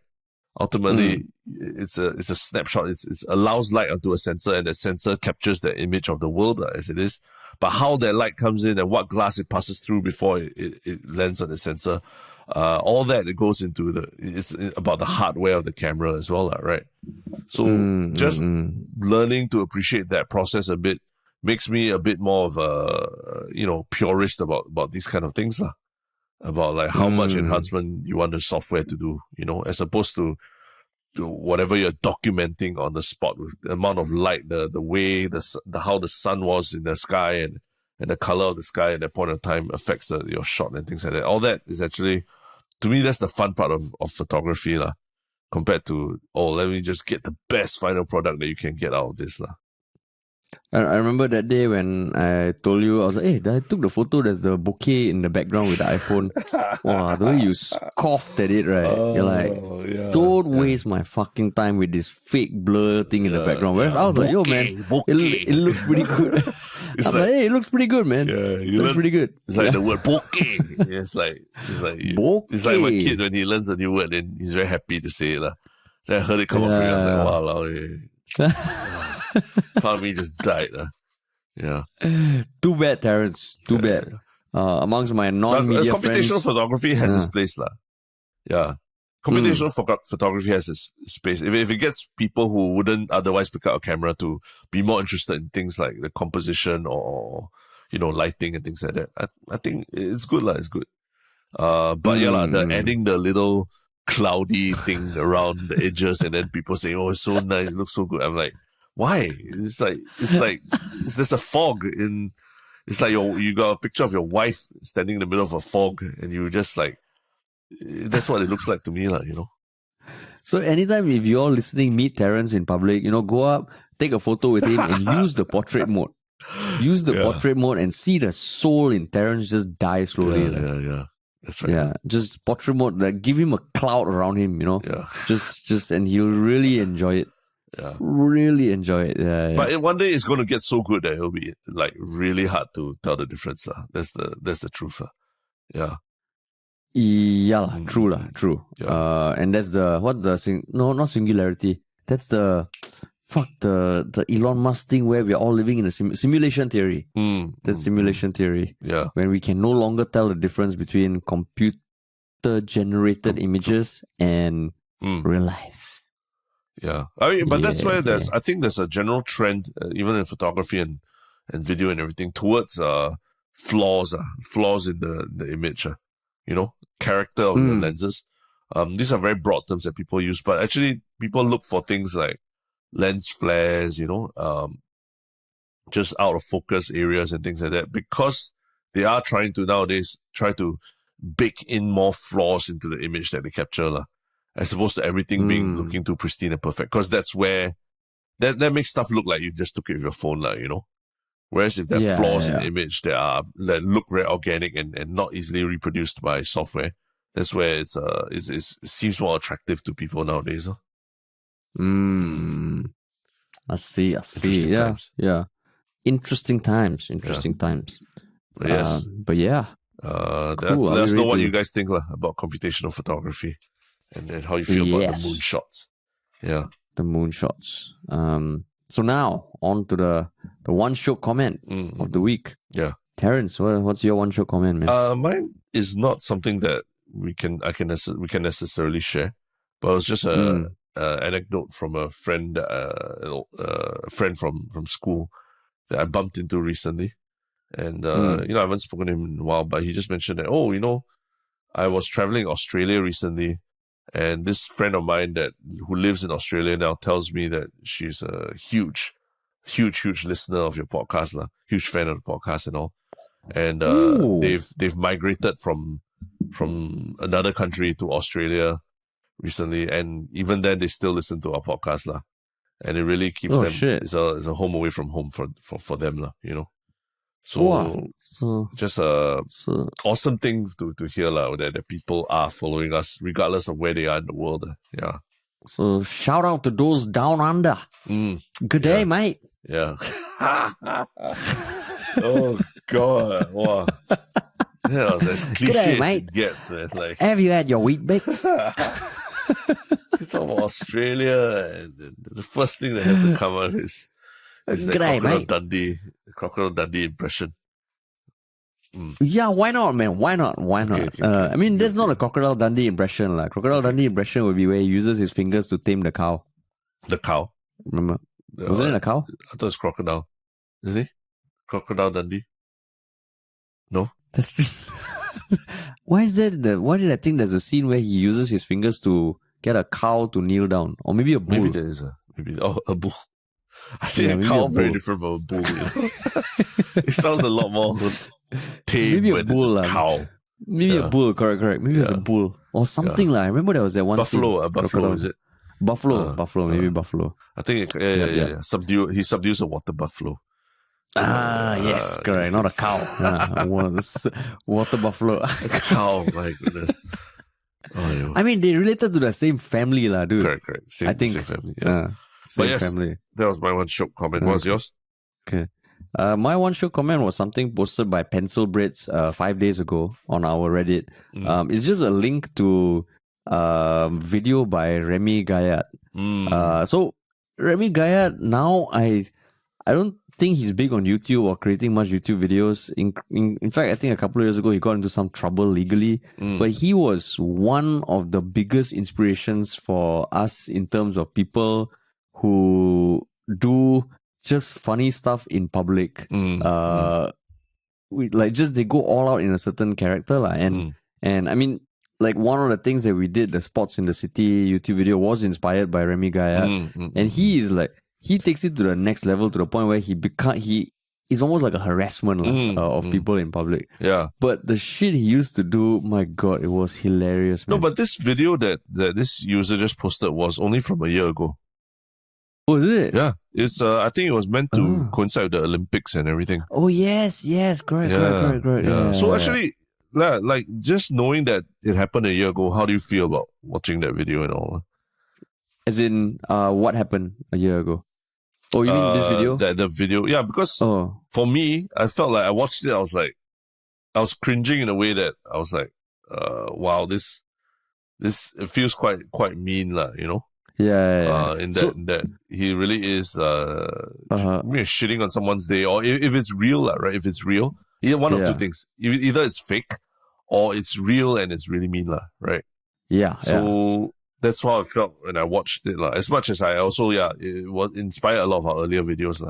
Ultimately, it's a snapshot. It allows light onto a sensor, and the sensor captures the image of the world as it is. But how that light comes in and what glass it passes through before it lands on the sensor, all that, it goes into it's about the hardware of the camera as well, right? So just learning to appreciate that process a bit makes me a bit more of a purist about these kind of things lah. About like how much enhancement you want the software to do, as opposed to whatever you're documenting on the spot, with the amount of light, the way, how the sun was in the sky, and the color of the sky at that point of time affects your shot and things like that. All that is actually, to me, that's the fun part of photography, lah. Compared to, let me just get the best final product that you can get out of this, lah. I remember that day when I told you, I was like, hey, I took the photo, there's the bouquet in the background with the iPhone. Wow, the way you scoffed at it, right? You're like, don't waste my fucking time with this fake blur thing in the background. Whereas I was like, yo, man, it looks pretty good. I'm like, hey, it looks pretty good, man. It looks pretty good. It's like the word bouquet. It's like my kid when he learns a new word and he's very happy to say it. Then I heard it come off me. I was like, wow, part of me just died. Yeah. Too bad, Terrence. Too bad. Amongst my non-media friends, computational photography has its place, lah. Yeah. Computational photography has its space. If it gets people who wouldn't otherwise pick up a camera to be more interested in things like the composition or lighting and things like that, I think it's good, lah. It's good. But the adding the little cloudy thing around the edges and then people say, oh, it's so nice, it looks so good. I'm like, why? It's like there's a fog in. It's like you got a picture of your wife standing in the middle of a fog, and you just like, that's what it looks like to me, lah. So anytime if you're listening, meet Terrence in public, go up, take a photo with him, and use the portrait mode. Use the portrait mode and see the soul in Terrence just die slowly. Yeah. That's right. Yeah, just portrait mode. Like, give him a cloud around him. Yeah. Just and he'll really enjoy it. Yeah. Really enjoy it. Yeah. But one day it's going to get so good that it'll be like really hard to tell the difference. That's the truth. Yeah. Yeah, true. Yeah. And that's not singularity. That's the Elon Musk thing where we're all living in a simulation theory. That's simulation theory. Yeah. When we can no longer tell the difference between computer generated images and real life. Yeah, I mean, but that's where I think there's a general trend, even in photography and video and everything, towards flaws in the image, character of the lenses. These are very broad terms that people use, but actually people look for things like lens flares, just out of focus areas and things like that, because they are trying to bake in more flaws into the image that they capture, lah. As opposed to everything being looking too pristine and perfect. Because that's where that makes stuff look like you just took it with your phone, like, Whereas if there are flaws in the image that look very organic and not easily reproduced by software, that's where it seems more attractive to people nowadays. I see. Yeah. Interesting times. But yes. But yeah. Cool. Let us know what you guys think about computational photography. And then how you feel about the moonshots. Yeah. The moonshots. So now, on to the one Shiok comment of the week. Yeah. Terrence, what's your one Shiok comment, man? Mine is not something that we can necessarily share, but it was just an anecdote from a friend, from school that I bumped into recently. And, I haven't spoken to him in a while, but he just mentioned that, I was traveling Australia recently. And this friend of mine who lives in Australia now tells me that she's a huge listener of your podcast, huge fan of the podcast and all. And they've migrated from another country to Australia recently, and even then they still listen to our podcast, and it really keeps them. Shit. It's a home away from home for them, So just a awesome thing to hear that people are following us regardless of where they are in the world. Yeah. So shout out to those down under. Good day, mate. Yeah. Oh God! Wow. Yeah, that's cliche as it gets, man. Like, have you had your Wheat Bix? You talk about Australia, and the first thing that has to come out is the Crocodile Dundee impression. Yeah, why not, man? Why not? Okay, that's not a Crocodile Dundee impression. Crocodile Dundee impression would be where he uses his fingers to tame the cow. The cow? Remember? Wasn't it a cow? I thought it was crocodile. Isn't he? Crocodile Dundee? No? That's just... Why is that? Why did I think there's a scene where he uses his fingers to get a cow to kneel down, or maybe a bull. Maybe there is a bull. I think a cow very different from a bull. It sounds a lot more tame. Maybe when a bull, it's a cow. Maybe a bull, correct. Maybe it's a bull or something like. I remember there was that one buffalo. scene, A buffalo, is it? Buffalo, maybe buffalo. I think yeah. He subdues a water buffalo. Yes, correct. Not a cow. Water buffalo. A cow, my goodness. Oh, I mean, they related to the same family, lah, dude. Correct. Same family. Yeah. Same family. That was my one Shiok comment. What was yours? Okay. My one Shiok comment was something posted by Pencil Brits 5 days ago on our Reddit. It's just a link to video by Remy Gayat. So Remy Gayat, now I don't think he's big on YouTube or creating much YouTube videos. In fact, I think a couple of years ago he got into some trouble legally. But he was one of the biggest inspirations for us in terms of people who do just funny stuff in public. They go all out in a certain character, and I mean, like one of the things that we did, the Spots in the City YouTube video, was inspired by Remy Gayat, and he is like, he takes it to the next level, to the point where he is almost like a harassment of people in public. Yeah. But the shit he used to do, my God, it was hilarious, man. No, but this video that this user just posted was only from a year ago. Oh, is it? Yeah. It's I think it was meant to coincide with the Olympics and everything. Oh, yes. Correct. Yeah. So actually, like just knowing that it happened a year ago, how do you feel about watching that video and all? As in, what happened a year ago? Oh, you mean this video? The video, yeah, because for me, I felt like I watched it, I was cringing in a way that I was like, wow, this it feels quite mean, you know? Yeah. In that he really is shitting on someone's day, or if it's real, right? If it's real, one of two things: either it's fake, or it's real and it's really mean, right? Yeah. So that's how I felt when I watched it, as much as I also it was inspired a lot of our earlier videos,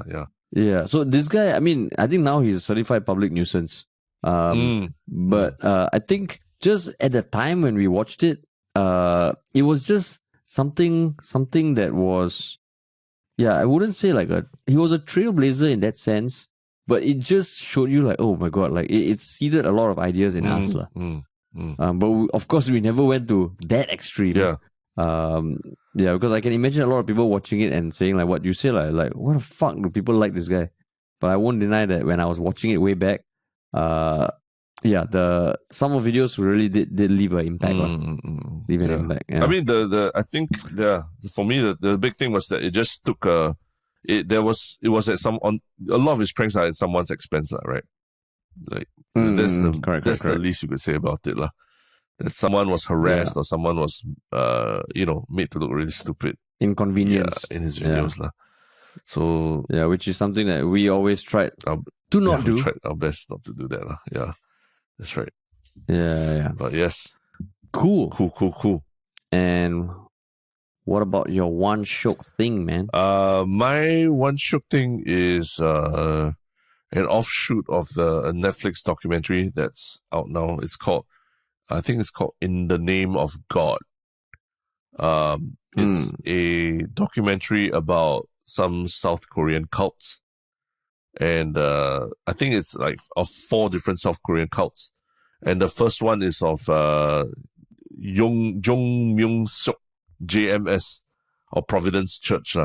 Yeah. So this guy, I mean, I think now he's a certified public nuisance. But I think just at the time when we watched it, it was just something that was, I wouldn't say he was a trailblazer in that sense, but it just showed you like, oh my God, like it seeded a lot of ideas in us. But of course we never went to that extreme. Because I can imagine a lot of people watching it and saying like what you say, like what the fuck do people like this guy? But I won't deny that when I was watching it way back, some of the videos really did leave an impact. Leave an impact. Yeah. I mean, I think for me the big thing was that it just took it was at a lot of his pranks are at someone's expense, right? Like that's the least you could say about it, that someone was harassed or someone was made to look really stupid, inconvenienced in his videos, So which is something that we always tried to not do. We tried our best not to do that, Yeah, that's right. Yeah. But yes, cool. And what about your one Shiok thing, man? My one Shiok thing is an offshoot of the Netflix documentary that's out now. I think it's called In the Name of God. It's a documentary about some South Korean cults. And I think it's like of 4 different South Korean cults. And the first one is of Jong Myung-suk, JMS, or Providence Church.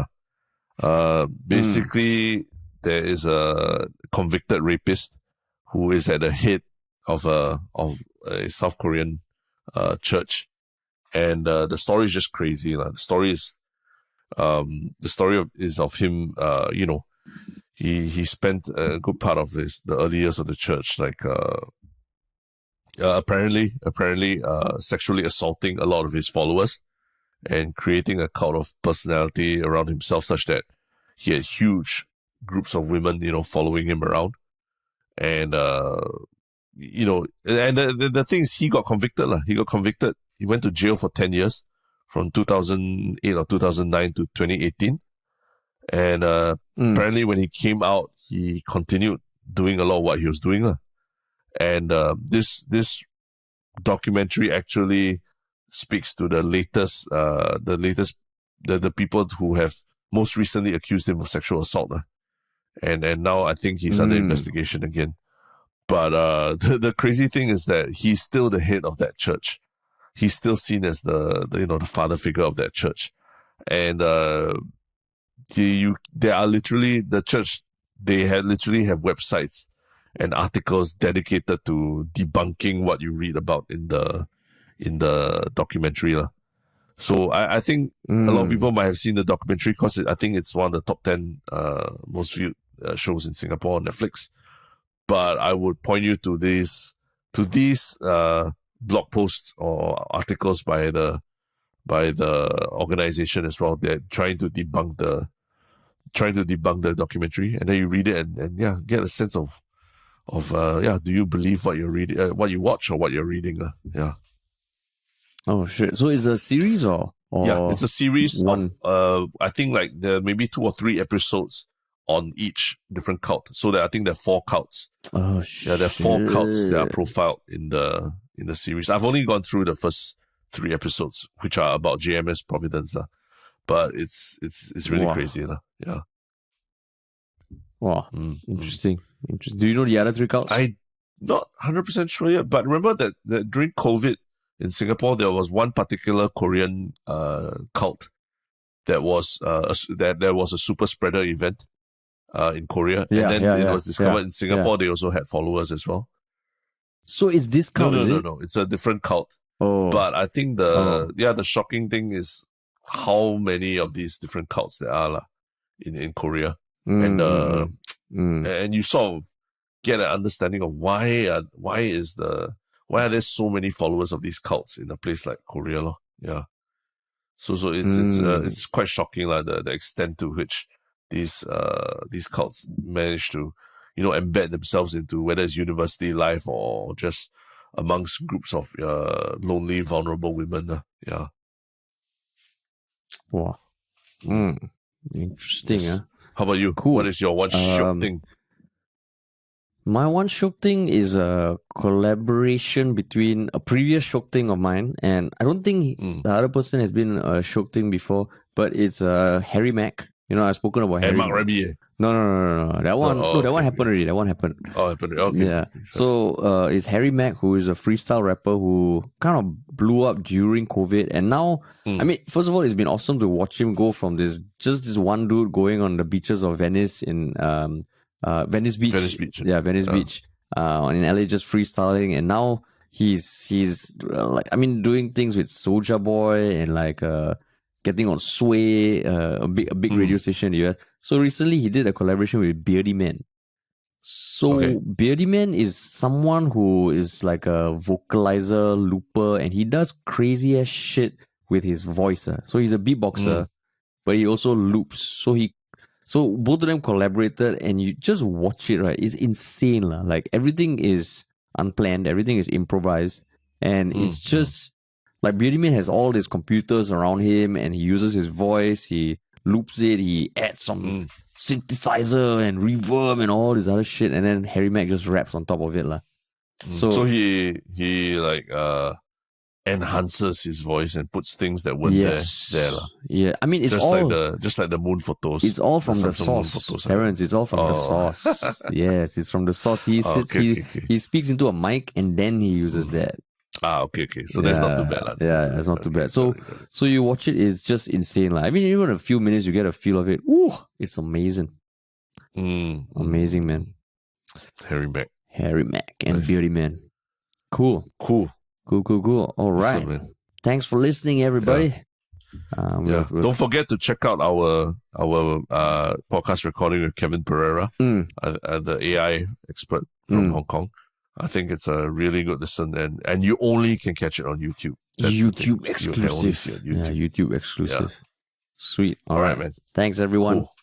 Basically, there is a convicted rapist who is at the head of a South Korean church, and the story is just crazy. The story is of him. He spent a good part of the early years of the church, apparently sexually assaulting a lot of his followers and creating a cult of personality around himself, such that he had huge groups of women, following him around. And and the thing is, he got convicted. He went to jail for 10 years, from 2008 or 2009 to 2018. And apparently when he came out, he continued doing a lot of what he was doing. And this documentary actually speaks to the people who have most recently accused him of sexual assault. And now I think he's under investigation again. But the crazy thing is that he's still the head of that church. He's still seen as the father figure of that church. And they are literally, the church, they literally have websites and articles dedicated to debunking what you read about in the documentary. So I think a lot of people might have seen the documentary because I think it's one of the top 10 most viewed shows in Singapore on Netflix. But I would point you to these blog posts or articles by the organization as well. They're trying to debunk the documentary, and then you read it and get a sense of do you believe what you're reading, what you watch, or what you're reading? Yeah. Oh shit! So it's a series or yeah, it's a series one? I think like there are maybe 2 or 3 episodes on each different cult. So I think there are 4 cults. Oh shit! Yeah, there are 4 cults that are profiled in the series. I've only gone through the first 3 episodes, which are about JMS Providence. But it's really crazy. Yeah. Wow. Interesting. Do you know the other 3 cults? I'm not 100% sure yet, but remember that during COVID in Singapore, there was one particular Korean cult that was a super spreader event in Korea. And then it was discovered in Singapore. They also had followers as well. So it's this cult? No. It's a different cult. Oh. But I think the shocking thing is how many of these different cults there are in Korea. And you sort of get an understanding of why are there so many followers of these cults in a place like Korea. Yeah. So it's quite shocking the extent to which these cults manage to embed themselves into whether it's university life or just amongst groups of lonely, vulnerable women. Yeah. Wow. Interesting. Yes. How about you? Cool. What is your one Shiok thing? My one Shiok thing is a collaboration between a previous Shiok thing of mine, and I don't think the other person has been a Shiok thing before, but it's Harry Mack. I've spoken about Harry. Mark Rabier. No. That one, that one happened already. That one happened. Oh, happened. Okay. Yeah. So it's Harry Mack, who is a freestyle rapper who kind of blew up during COVID, and now, I mean, first of all, it's been awesome to watch him go from this one dude going on the beaches of Venice in Venice Beach. Venice Beach. Yeah, Venice Beach. In LA, just freestyling, and now he's doing things with Soulja Boy and getting on Sway, a big radio station in the US. So recently he did a collaboration with Beardy Man. So Beardy Man is someone who is like a vocalizer, looper, and he does crazy ass shit with his voice. So he's a beatboxer, but he also loops. So both of them collaborated, and you just watch it, right? It's insane. Like everything is unplanned, everything is improvised, and it's just like Beardy Man has all these computers around him, and he uses his voice, he loops it, he adds some synthesizer and reverb and all this other shit, and then Harry Mack just raps on top of it. So he enhances his voice and puts things that weren't there. Yeah, I mean, it's just like the moon photos. It's all from the source, Terrence. It's all from the source. Yes, it's from the source. He he speaks into a mic and then he uses that. Okay. So that's not too bad. It's not too bad. So you watch it, it's just insane. I mean, even in a few minutes, you get a feel of it. Ooh, it's amazing. Amazing, man. Harry Mack and Beardy Man. Cool. All right. Awesome, thanks for listening, everybody. Don't forget to check out our podcast recording with Kevin Pereira, the AI expert from Hong Kong. I think it's a really good listen, and you only can catch it on YouTube. That's YouTube exclusive. You can only see it on YouTube. Yeah, YouTube exclusive. Yeah. Sweet. All right, man. Thanks, everyone. Cool.